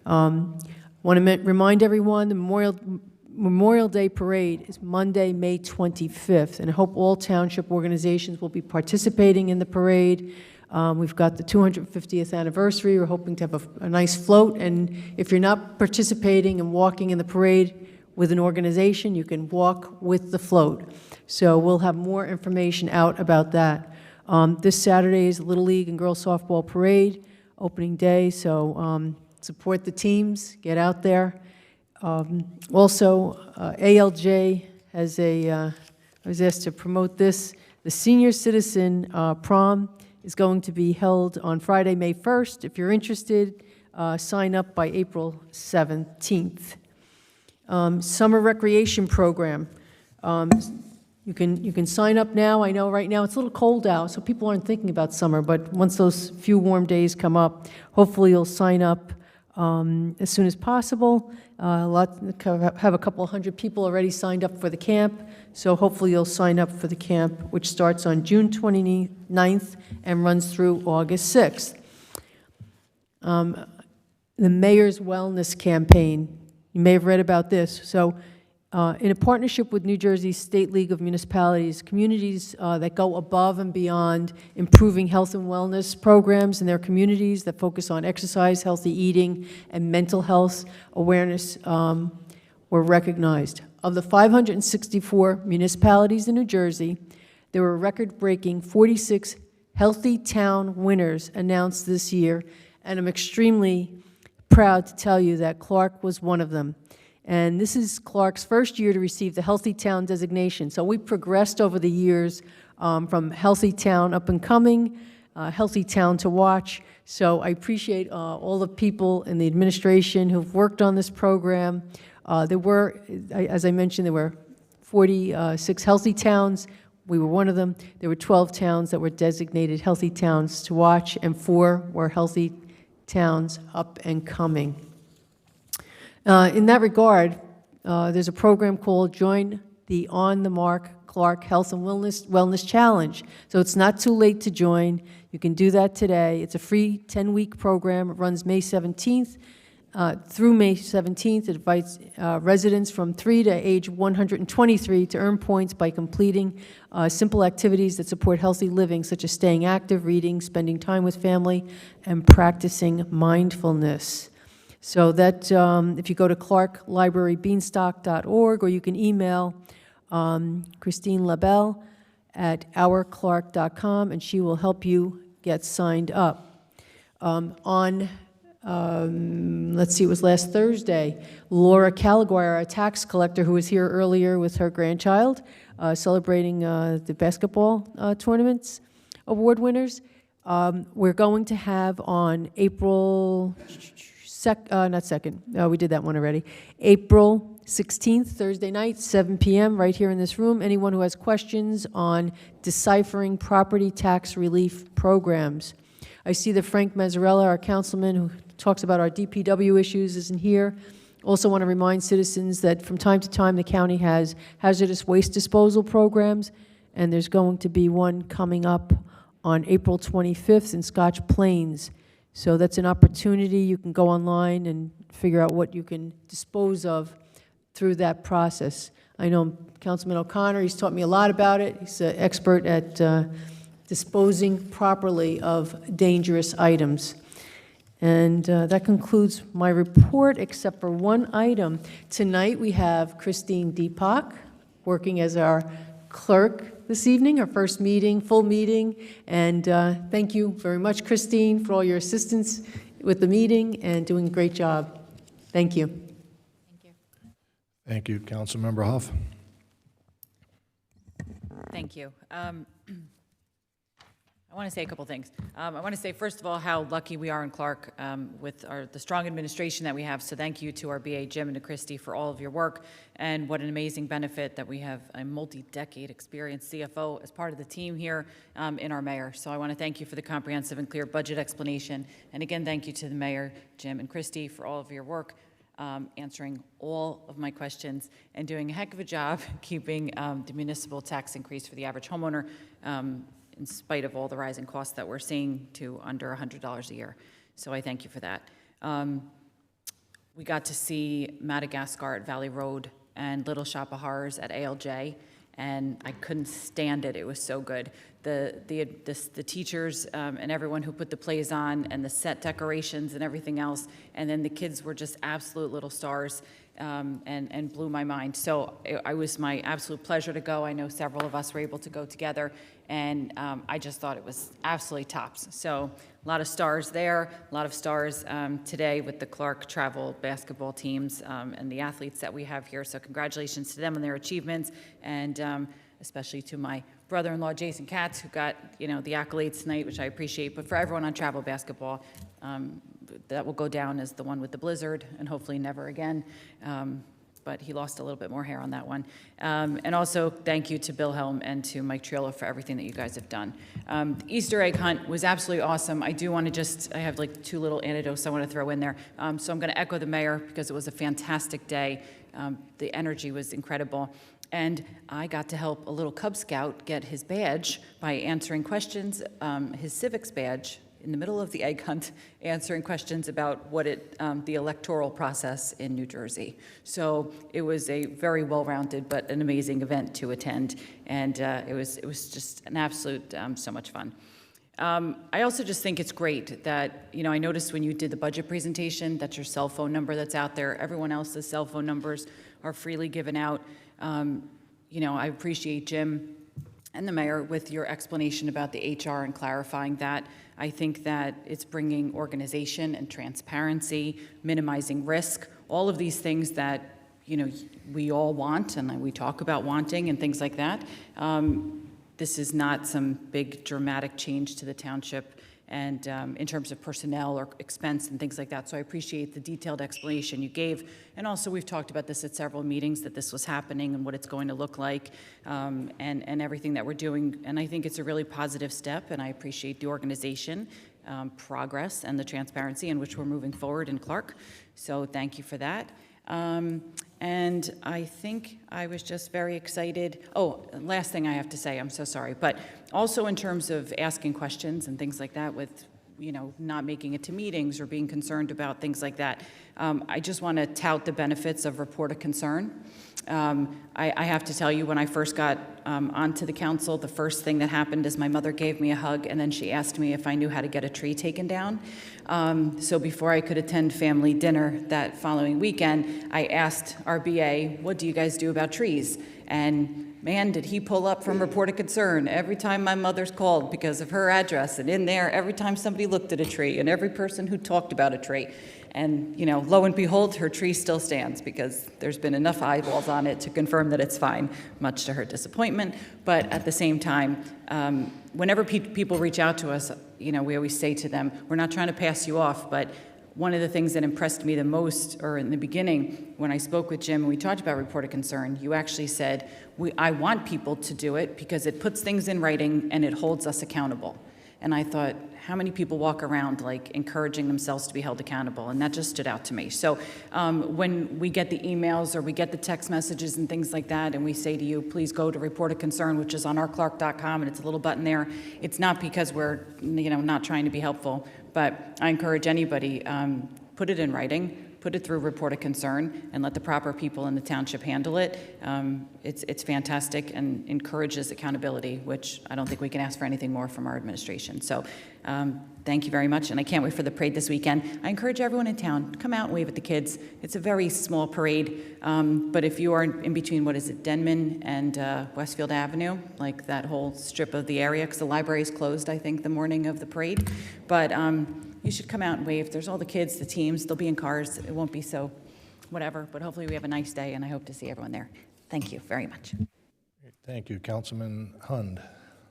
Want to remind everyone the Memorial Day Parade is Monday, May 25th, and I hope all township organizations will be participating in the parade. We've got the 250th anniversary. We're hoping to have a nice float, and if you're not participating and walking in the parade with an organization, you can walk with the float. So we'll have more information out about that. This Saturday is Little League and Girls Softball Parade, opening day, so support the teams, get out there. Also, ALJ has I was asked to promote this. The Senior Citizen Prom is going to be held on Friday, May 1st. If you're interested, sign up by April 17th. Summer Recreation Program. You can sign up now. I know right now it's a little cold out, so people aren't thinking about summer, but once those few warm days come up, hopefully you'll sign up as soon as possible. Have a couple hundred people already signed up for the camp, so hopefully you'll sign up for the camp, which starts on June 29th and runs through August 6th. The Mayor's Wellness Campaign, you may have read about this. So in a partnership with New Jersey State League of Municipalities, communities that go above and beyond improving health and wellness programs in their communities that focus on exercise, healthy eating, and mental health awareness were recognized. Of the 564 municipalities in New Jersey, there were record-breaking 46 Healthy Town winners announced this year, and I'm extremely proud to tell you that Clark was one of them. And this is Clark's first year to receive the Healthy Town designation. So we progressed over the years from Healthy Town up and coming, Healthy Town to watch. So I appreciate all the people in the administration who've worked on this program. There were, as I mentioned, there were 46 Healthy Towns. We were one of them. There were 12 towns that were designated Healthy Towns to watch, and 4 were Healthy Towns up and coming. In that regard, there's a program called Join the On the Mark Clark Health and Wellness Challenge. So it's not too late to join. You can do that today. It's a free 10-week program. It runs May 17th through May 17th. It invites residents from 3 to age 123 to earn points by completing simple activities that support healthy living, such as staying active, reading, spending time with family, and practicing mindfulness. So that if you go to clarklibrarybeanstalk.org, or you can email Christine LaBelle at ourclark.com, and she will help you get signed up. Let's see, it was last Thursday, Laura Caliguire, a tax collector who was here earlier with her grandchild, celebrating the basketball tournaments award winners. We're going to have on April... we did that one already. April 16th, Thursday night, 7 p.m., right here in this room. Anyone who has questions on deciphering property tax relief programs. I see that Frank Mazzarella, our councilman who talks about our DPW issues, isn't here. Also want to remind citizens that from time to time the county has hazardous waste disposal programs, and there's going to be one coming up on April 25th in Scotch Plains. So that's an opportunity. You can go online and figure out what you can dispose of through that process. I know Councilman O'Connor, he's taught me a lot about it. He's an expert at disposing properly of dangerous items. And that concludes my report, except for one item. Tonight we have Christine Deepak working as our clerk this evening, our first meeting, full meeting. And thank you very much, Christine, for all your assistance with the meeting and doing a great job. Thank you. Thank you. Thank you, Councilmember Huff. Thank you. I want to say a couple things. I want to say, first of all, how lucky we are in Clark with the strong administration that we have. So thank you to our BA, Jim, and to Christy for all of your work, and what an amazing benefit that we have a multi-decade experienced CFO as part of the team here in our mayor. So I want to thank you for the comprehensive and clear budget explanation. And again, thank you to the mayor, Jim, and Christy for all of your work, answering all of my questions and doing a heck of a job keeping the municipal tax increase for the average homeowner in spite of all the rising costs that we're seeing, to under $100 a year. So I thank you for that. We got to see Madagascar at Valley Road and Little Shop of Horrors at ALJ, and I couldn't stand it. It was so good. The teachers and everyone who put the plays on, and the set decorations and everything else, and then the kids were just absolute little stars, and blew my mind. So it was my absolute pleasure to go. I know several of us were able to go together, and I just thought it was absolutely tops. So a lot of stars there, a lot of stars today with the Clark travel basketball teams and the athletes that we have here. So congratulations to them on their achievements, and especially to my brother-in-law, Jason Katz, who got, the accolades tonight, which I appreciate. But for everyone on travel basketball, that will go down as the one with the blizzard, and hopefully never again. But he lost a little bit more hair on that one. And also, thank you to Bill Helm and to Mike Triolo for everything that you guys have done. The Easter egg hunt was absolutely awesome. I do want to I have like 2 little anecdotes I want to throw in there. So I'm going to echo the mayor because it was a fantastic day. The energy was incredible. And I got to help a little Cub Scout get his badge by answering questions, his civics badge, in the middle of the egg hunt, answering questions about the electoral process in New Jersey. So it was a very well-rounded but an amazing event to attend, and it was just an absolute so much fun. I also just think it's great that, I noticed when you did the budget presentation, that's your cell phone number that's out there. Everyone else's cell phone numbers are freely given out. I appreciate Jim and the mayor with your explanation about the HR and clarifying that. I think that it's bringing organization and transparency, minimizing risk, all of these things that, we all want and we talk about wanting and things like that. This is not some big dramatic change to the township and in terms of personnel or expense and things like that. So I appreciate the detailed explanation you gave. And also, we've talked about this at several meetings, that this was happening and what it's going to look like, and everything that we're doing. And I think it's a really positive step, and I appreciate the organization, progress, and the transparency in which we're moving forward in Clark. So thank you for that. And I think I was just very excited. Oh, last thing I have to say, I'm so sorry, but also in terms of asking questions and things like that with, not making it to meetings or being concerned about things like that, I just want to tout the benefits of report of concern. I have to tell you, when I first got onto the council, the first thing that happened is my mother gave me a hug, and then she asked me if I knew how to get a tree taken down. So before I could attend family dinner that following weekend, I asked our BA, what do you guys do about trees? And man, did he pull up from report of concern every time my mother's called because of her address, and in there, every time somebody looked at a tree, and every person who talked about a tree. And, lo and behold, her tree still stands because there's been enough eyeballs on it to confirm that it's fine, much to her disappointment. But at the same time, whenever people reach out to us, we always say to them, we're not trying to pass you off, but one of the things that impressed me the most, or in the beginning, when I spoke with Jim and we talked about report of concern, you actually said, I want people to do it because it puts things in writing and it holds us accountable. And I thought, how many people walk around like encouraging themselves to be held accountable? And that just stood out to me. So when we get the emails or we get the text messages and things like that, and we say to you, please go to report of concern, which is on ourclark.com, and it's a little button there. It's not because we're not trying to be helpful, but I encourage anybody, put it in writing, put it through report of concern, and let the proper people in the township handle it. It's fantastic and encourages accountability, which I don't think we can ask for anything more from our administration. So thank you very much, and I can't wait for the parade this weekend. I encourage everyone in town, come out and wave at the kids. It's a very small parade, but if you are in between, Denman and Westfield Avenue, like that whole strip of the area, because the library is closed, I think, the morning of the parade, but you should come out and wave. There's all the kids, the teams. They'll be in cars. It won't be so whatever, but hopefully we have a nice day, and I hope to see everyone there. Thank you very much. Thank you. Councilman Hund.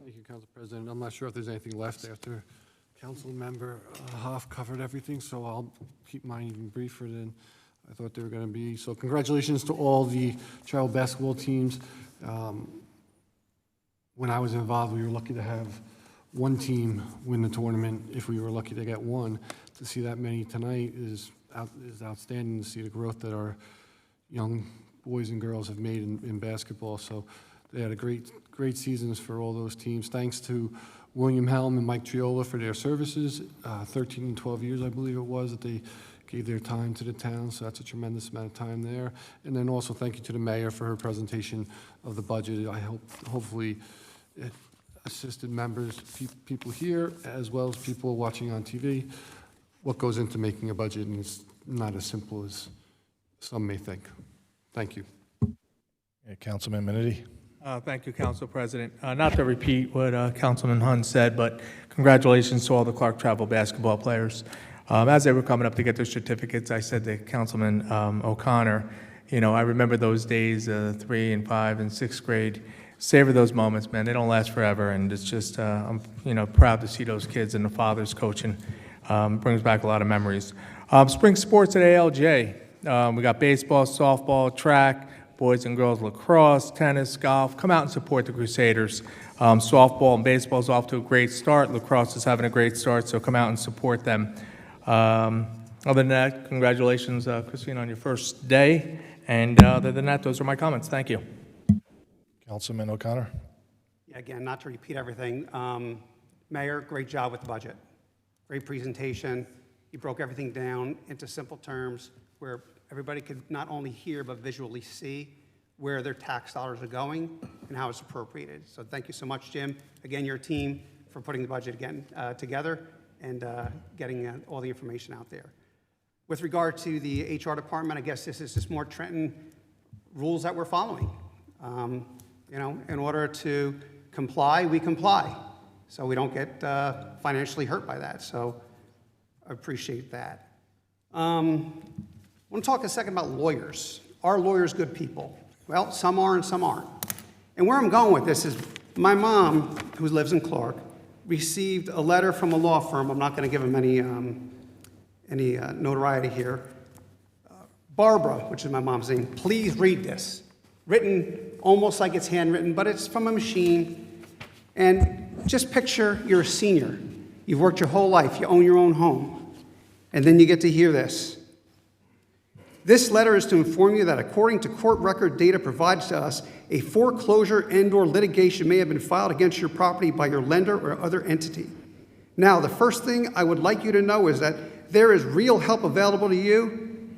Thank you, Council President. I'm not sure if there's anything left after Council Member Hoff covered everything, so I'll keep mine even briefer than I thought they were going to be. So congratulations to all the child basketball teams. When I was involved, we were lucky to have one team win the tournament, if we were lucky to get one. To see that many tonight is outstanding, to see the growth that our young boys and girls have made in basketball. So they had a great seasons for all those teams. Thanks to William Helm and Mike Triola for their services, 13 and 12 years, I believe it was, that they gave their time to the town, so that's a tremendous amount of time there. And then also thank you to the mayor for her presentation of the budget. I hope, hopefully, it assisted members, people here, as well as people watching on TV, what goes into making a budget, and it's not as simple as some may think. Thank you. Yeah, Councilman Minetti. Thank you, Council President. Not to repeat what Councilman Hunt said, but congratulations to all the Clark Travel basketball players. As they were coming up to get their certificates, I said to Councilman O'Connor, you know, I remember those days, 3 and 5 and 6th grade. Savor those moments, man. They don't last forever, and it's just, I'm, you know, proud to see those kids and the fathers coaching. Brings back a lot of memories. Spring sports at ALJ. We got baseball, softball, track, boys and girls lacrosse, tennis, golf. Come out and support the Crusaders. Softball and baseball is off to a great start. Lacrosse is having a great start, so come out and support them. Other than that, congratulations, Christine, on your first day. And other than that, those are my comments. Thank you. Councilman O'Connor. Yeah, again, not to repeat everything, Mayor, great job with the budget. Great presentation. You broke everything down into simple terms where everybody could not only hear but visually see where their tax dollars are going and how it's appropriated. So thank you so much, Jim. Again, your team for putting the budget again together and getting all the information out there. With regard to the HR department, I guess this is just more Trenton rules that we're following. You know, in order to comply, we comply. So we don't get financially hurt by that. So I appreciate that. I want to talk a second about lawyers. Are lawyers good people? Well, some are and some aren't. And where I'm going with this is my mom, who lives in Clark, received a letter from a law firm. I'm not going to give them any notoriety here. Barbara, which is my mom's name, please read this. Written almost like it's handwritten, but it's from a machine. And just picture you're a senior. You've worked your whole life. You own your own home. And then you get to hear this. This letter is to inform you that according to court record data provided to us, a foreclosure and/or litigation may have been filed against your property by your lender or other entity. Now, the first thing I would like you to know is that there is real help available to you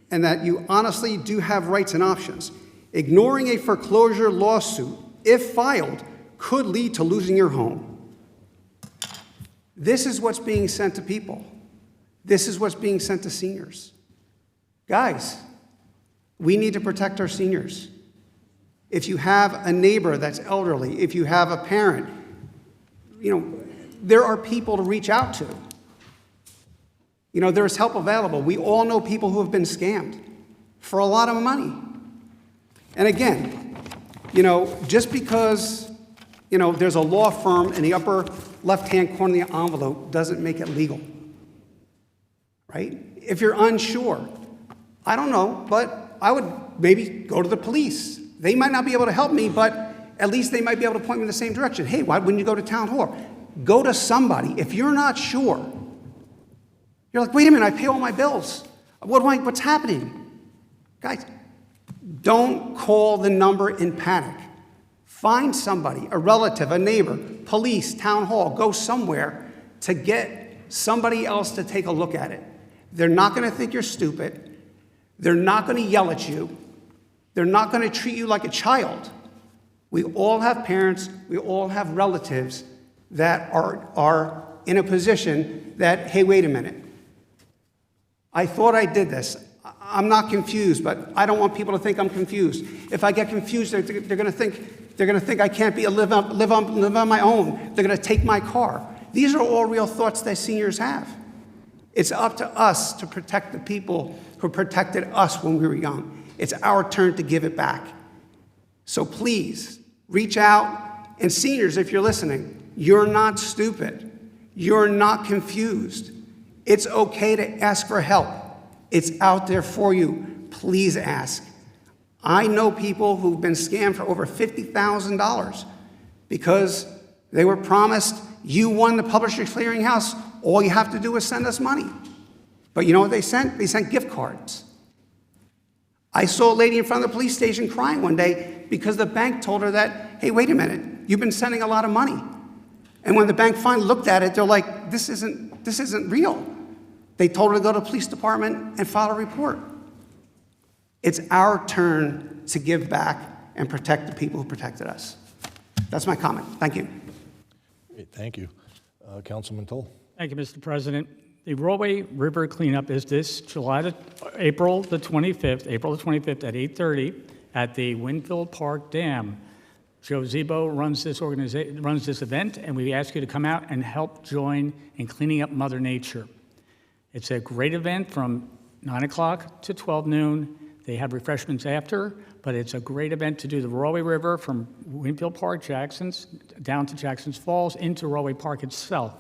and that you honestly do have rights and options. Ignoring a foreclosure lawsuit, if filed, could lead to losing your home. This is what's being sent to people. This is what's being sent to seniors. Guys, we need to protect our seniors. If you have a neighbor that's elderly, if you have a parent, you know, there are people to reach out to. You know, there's help available. We all know people who have been scammed for a lot of money. And again, you know, just because, you know, there's a law firm in the upper left-hand corner of the envelope doesn't make it legal, right? If you're unsure, I don't know, but I would maybe go to the police. They might not be able to help me, but at least they might be able to point me in the same direction. Hey, why wouldn't you go to town hall? Go to somebody. If you're not sure, you're like, wait a minute, I pay all my bills. What's happening? Guys, don't call the number in panic. Find somebody, a relative, a neighbor, police, town hall, go somewhere to get somebody else to take a look at it. They're not going to think you're stupid. They're not going to yell at you. They're not going to treat you like a child. We all have parents, we all have relatives that are in a position that, hey, wait a minute. I thought I did this. I'm not confused, but I don't want people to think I'm confused. If I get confused, they're going to think I can't live on my own. They're going to take my car. These are all real thoughts that seniors have. It's up to us to protect the people who protected us when we were young. It's our turn to give it back. So please, reach out. And seniors, if you're listening, you're not stupid. You're not confused. It's okay to ask for help. It's out there for you. Please ask. I know people who've been scammed for over $50,000 because they were promised, you won the Publishers Clearinghouse, all you have to do is send us money. But you know what they sent? They sent gift cards. I saw a lady in front of the police station crying one day because the bank told her that, hey, wait a minute, you've been sending a lot of money. And when the bank finally looked at it, they're like, this isn't real. They told her to go to the police department and file a report. It's our turn to give back and protect the people who protected us. That's my comment. Thank you. Great, thank you. Councilman Toll. Thank you, Mr. President. The Rollway River cleanup is this April the 25th at 8:30 at the Winfield Park Dam. Joe Zebo runs this event, and we ask you to come out and help join in cleaning up Mother Nature. It's a great event from 9 o'clock to 12 noon. They have refreshments after, but it's a great event to do the Rollway River from Winfield Park, Jackson's, down to Jackson's Falls, into Rollway Park itself.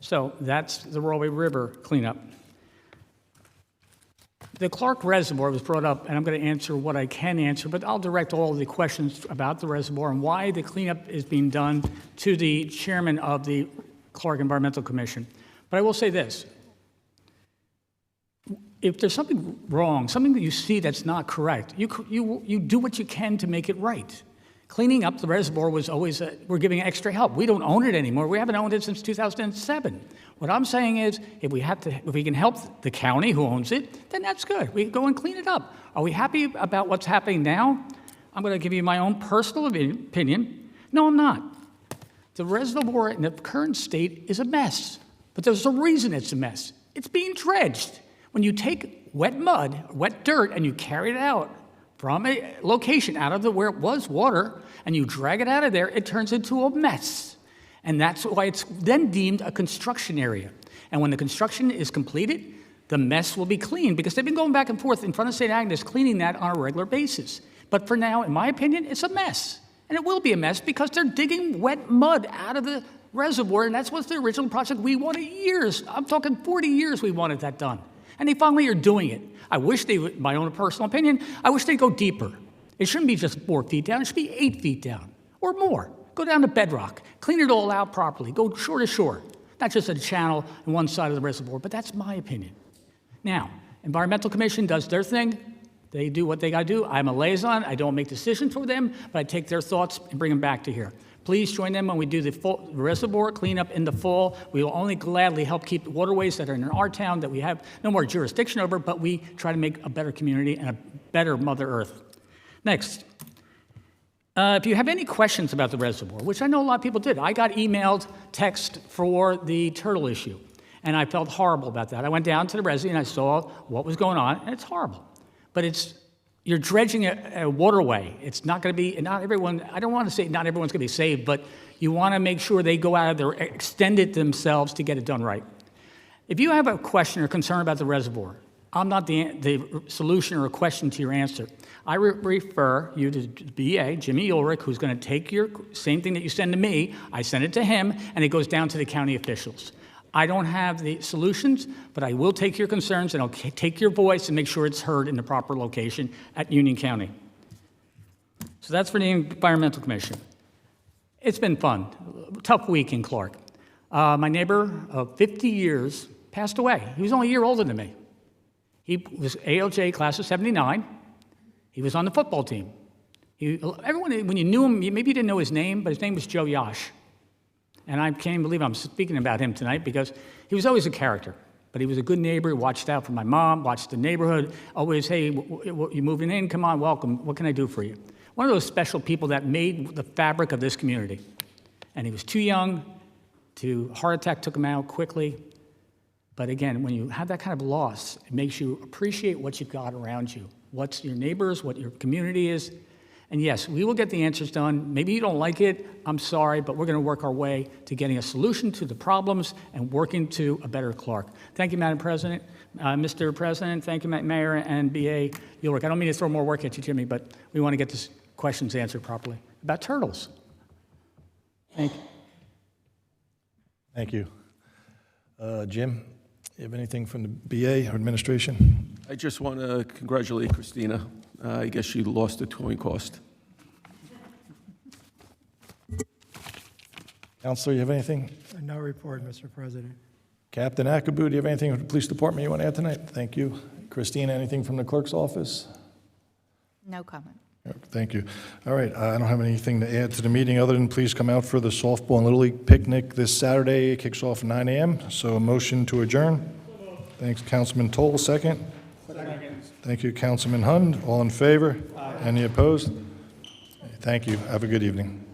So that's the Rollway River cleanup. The Clark Reservoir was brought up, and I'm going to answer what I can answer, but I'll direct all of the questions about the reservoir and why the cleanup is being done to the chairman of the Clark Environmental Commission. But I will say this. If there's something wrong, something that you see that's not correct, you do what you can to make it right. Cleaning up the reservoir was always, we're giving extra help. We don't own it anymore. We haven't owned it since 2007. What I'm saying is, if we can help the county who owns it, then that's good. We can go and clean it up. Are we happy about what's happening now? I'm going to give you my own personal opinion. No, I'm not. The reservoir in the current state is a mess, but there's a reason it's a mess. It's being dredged. When you take wet mud, wet dirt, and you carry it out from a location out of where it was water, and you drag it out of there, it turns into a mess. And that's why it's then deemed a construction area. And when the construction is completed, the mess will be cleaned, because they've been going back and forth in front of St. Agnes cleaning that on a regular basis. But for now, in my opinion, it's a mess. And it will be a mess because they're digging wet mud out of the reservoir, and that's what's the original project we wanted years. I'm talking 40 years we wanted that done. And they finally are doing it. I wish they would, my own personal opinion, I wish they'd go deeper. It shouldn't be just 4 feet down, it should be 8 feet down or more. Go down to bedrock, clean it all out properly, go shore to shore, not just a channel on one side of the reservoir, but that's my opinion. Now, Environmental Commission does their thing. They do what they got to do. I'm a liaison. I don't make decisions for them, but I take their thoughts and bring them back to here. Please join them when we do the full reservoir cleanup in the fall. We will only gladly help keep the waterways that are in our town that we have no more jurisdiction over, but we try to make a better community and a better Mother Earth. Next. If you have any questions about the reservoir, which I know a lot of people did, I got emailed text for the turtle issue, and I felt horrible about that. I went down to the reservoir and I saw what was going on, and it's horrible. But you're dredging a waterway. It's not going to be, not everyone, I don't want to say not everyone's going to be saved, but you want to make sure they go out of there, extend it themselves to get it done right. If you have a question or concern about the reservoir, I'm not the solution or a question to your answer. I refer you to BA, Jimmy Ulrich, who's going to take your same thing that you send to me, I send it to him, and it goes down to the county officials. I don't have the solutions, but I will take your concerns and I'll take your voice and make sure it's heard in the proper location at Union County. So that's for the Environmental Commission. It's been fun. Tough week in Clark. My neighbor of 50 years passed away. He was only a year older than me. He was ALJ class of 79. He was on the football team. Everyone, when you knew him, maybe you didn't know his name, but his name was Joe Yash. And I can't even believe I'm speaking about him tonight because he was always a character. But he was a good neighbor. He watched out for my mom, watched the neighborhood. Always, hey, you moving in? Come on, welcome. What can I do for you? One of those special people that made the fabric of this community. And he was too young. Heart attack took him out quickly. But again, when you have that kind of loss, it makes you appreciate what you've got around you. What's your neighbors, what your community is. And yes, we will get the answers done. Maybe you don't like it, I'm sorry, but we're going to work our way to getting a solution to the problems and working to a better Clark. Thank you, Madam President. Mr. President, thank you, Mayor and BA Ulrich. I don't mean to throw more work at you, Jimmy, but we want to get these questions answered properly. About turtles. Thank you. Thank you. Jim, you have anything from the BA or administration? I just want to congratulate Christina. I guess she lost the towing cost. Counselor, you have anything? No report, Mr. President. Captain Akabu, do you have anything from the police department you want to add tonight? Thank you. Christina, anything from the clerk's office? No comment. Thank you. All right, I don't have anything to add to the meeting other than please come out for the softball and Little League picnic this Saturday. It kicks off at 9 a.m., so a motion to adjourn. Thanks, Councilman Toll, second. Thank you, Councilman Hund. All in favor? Any opposed? Thank you. Have a good evening.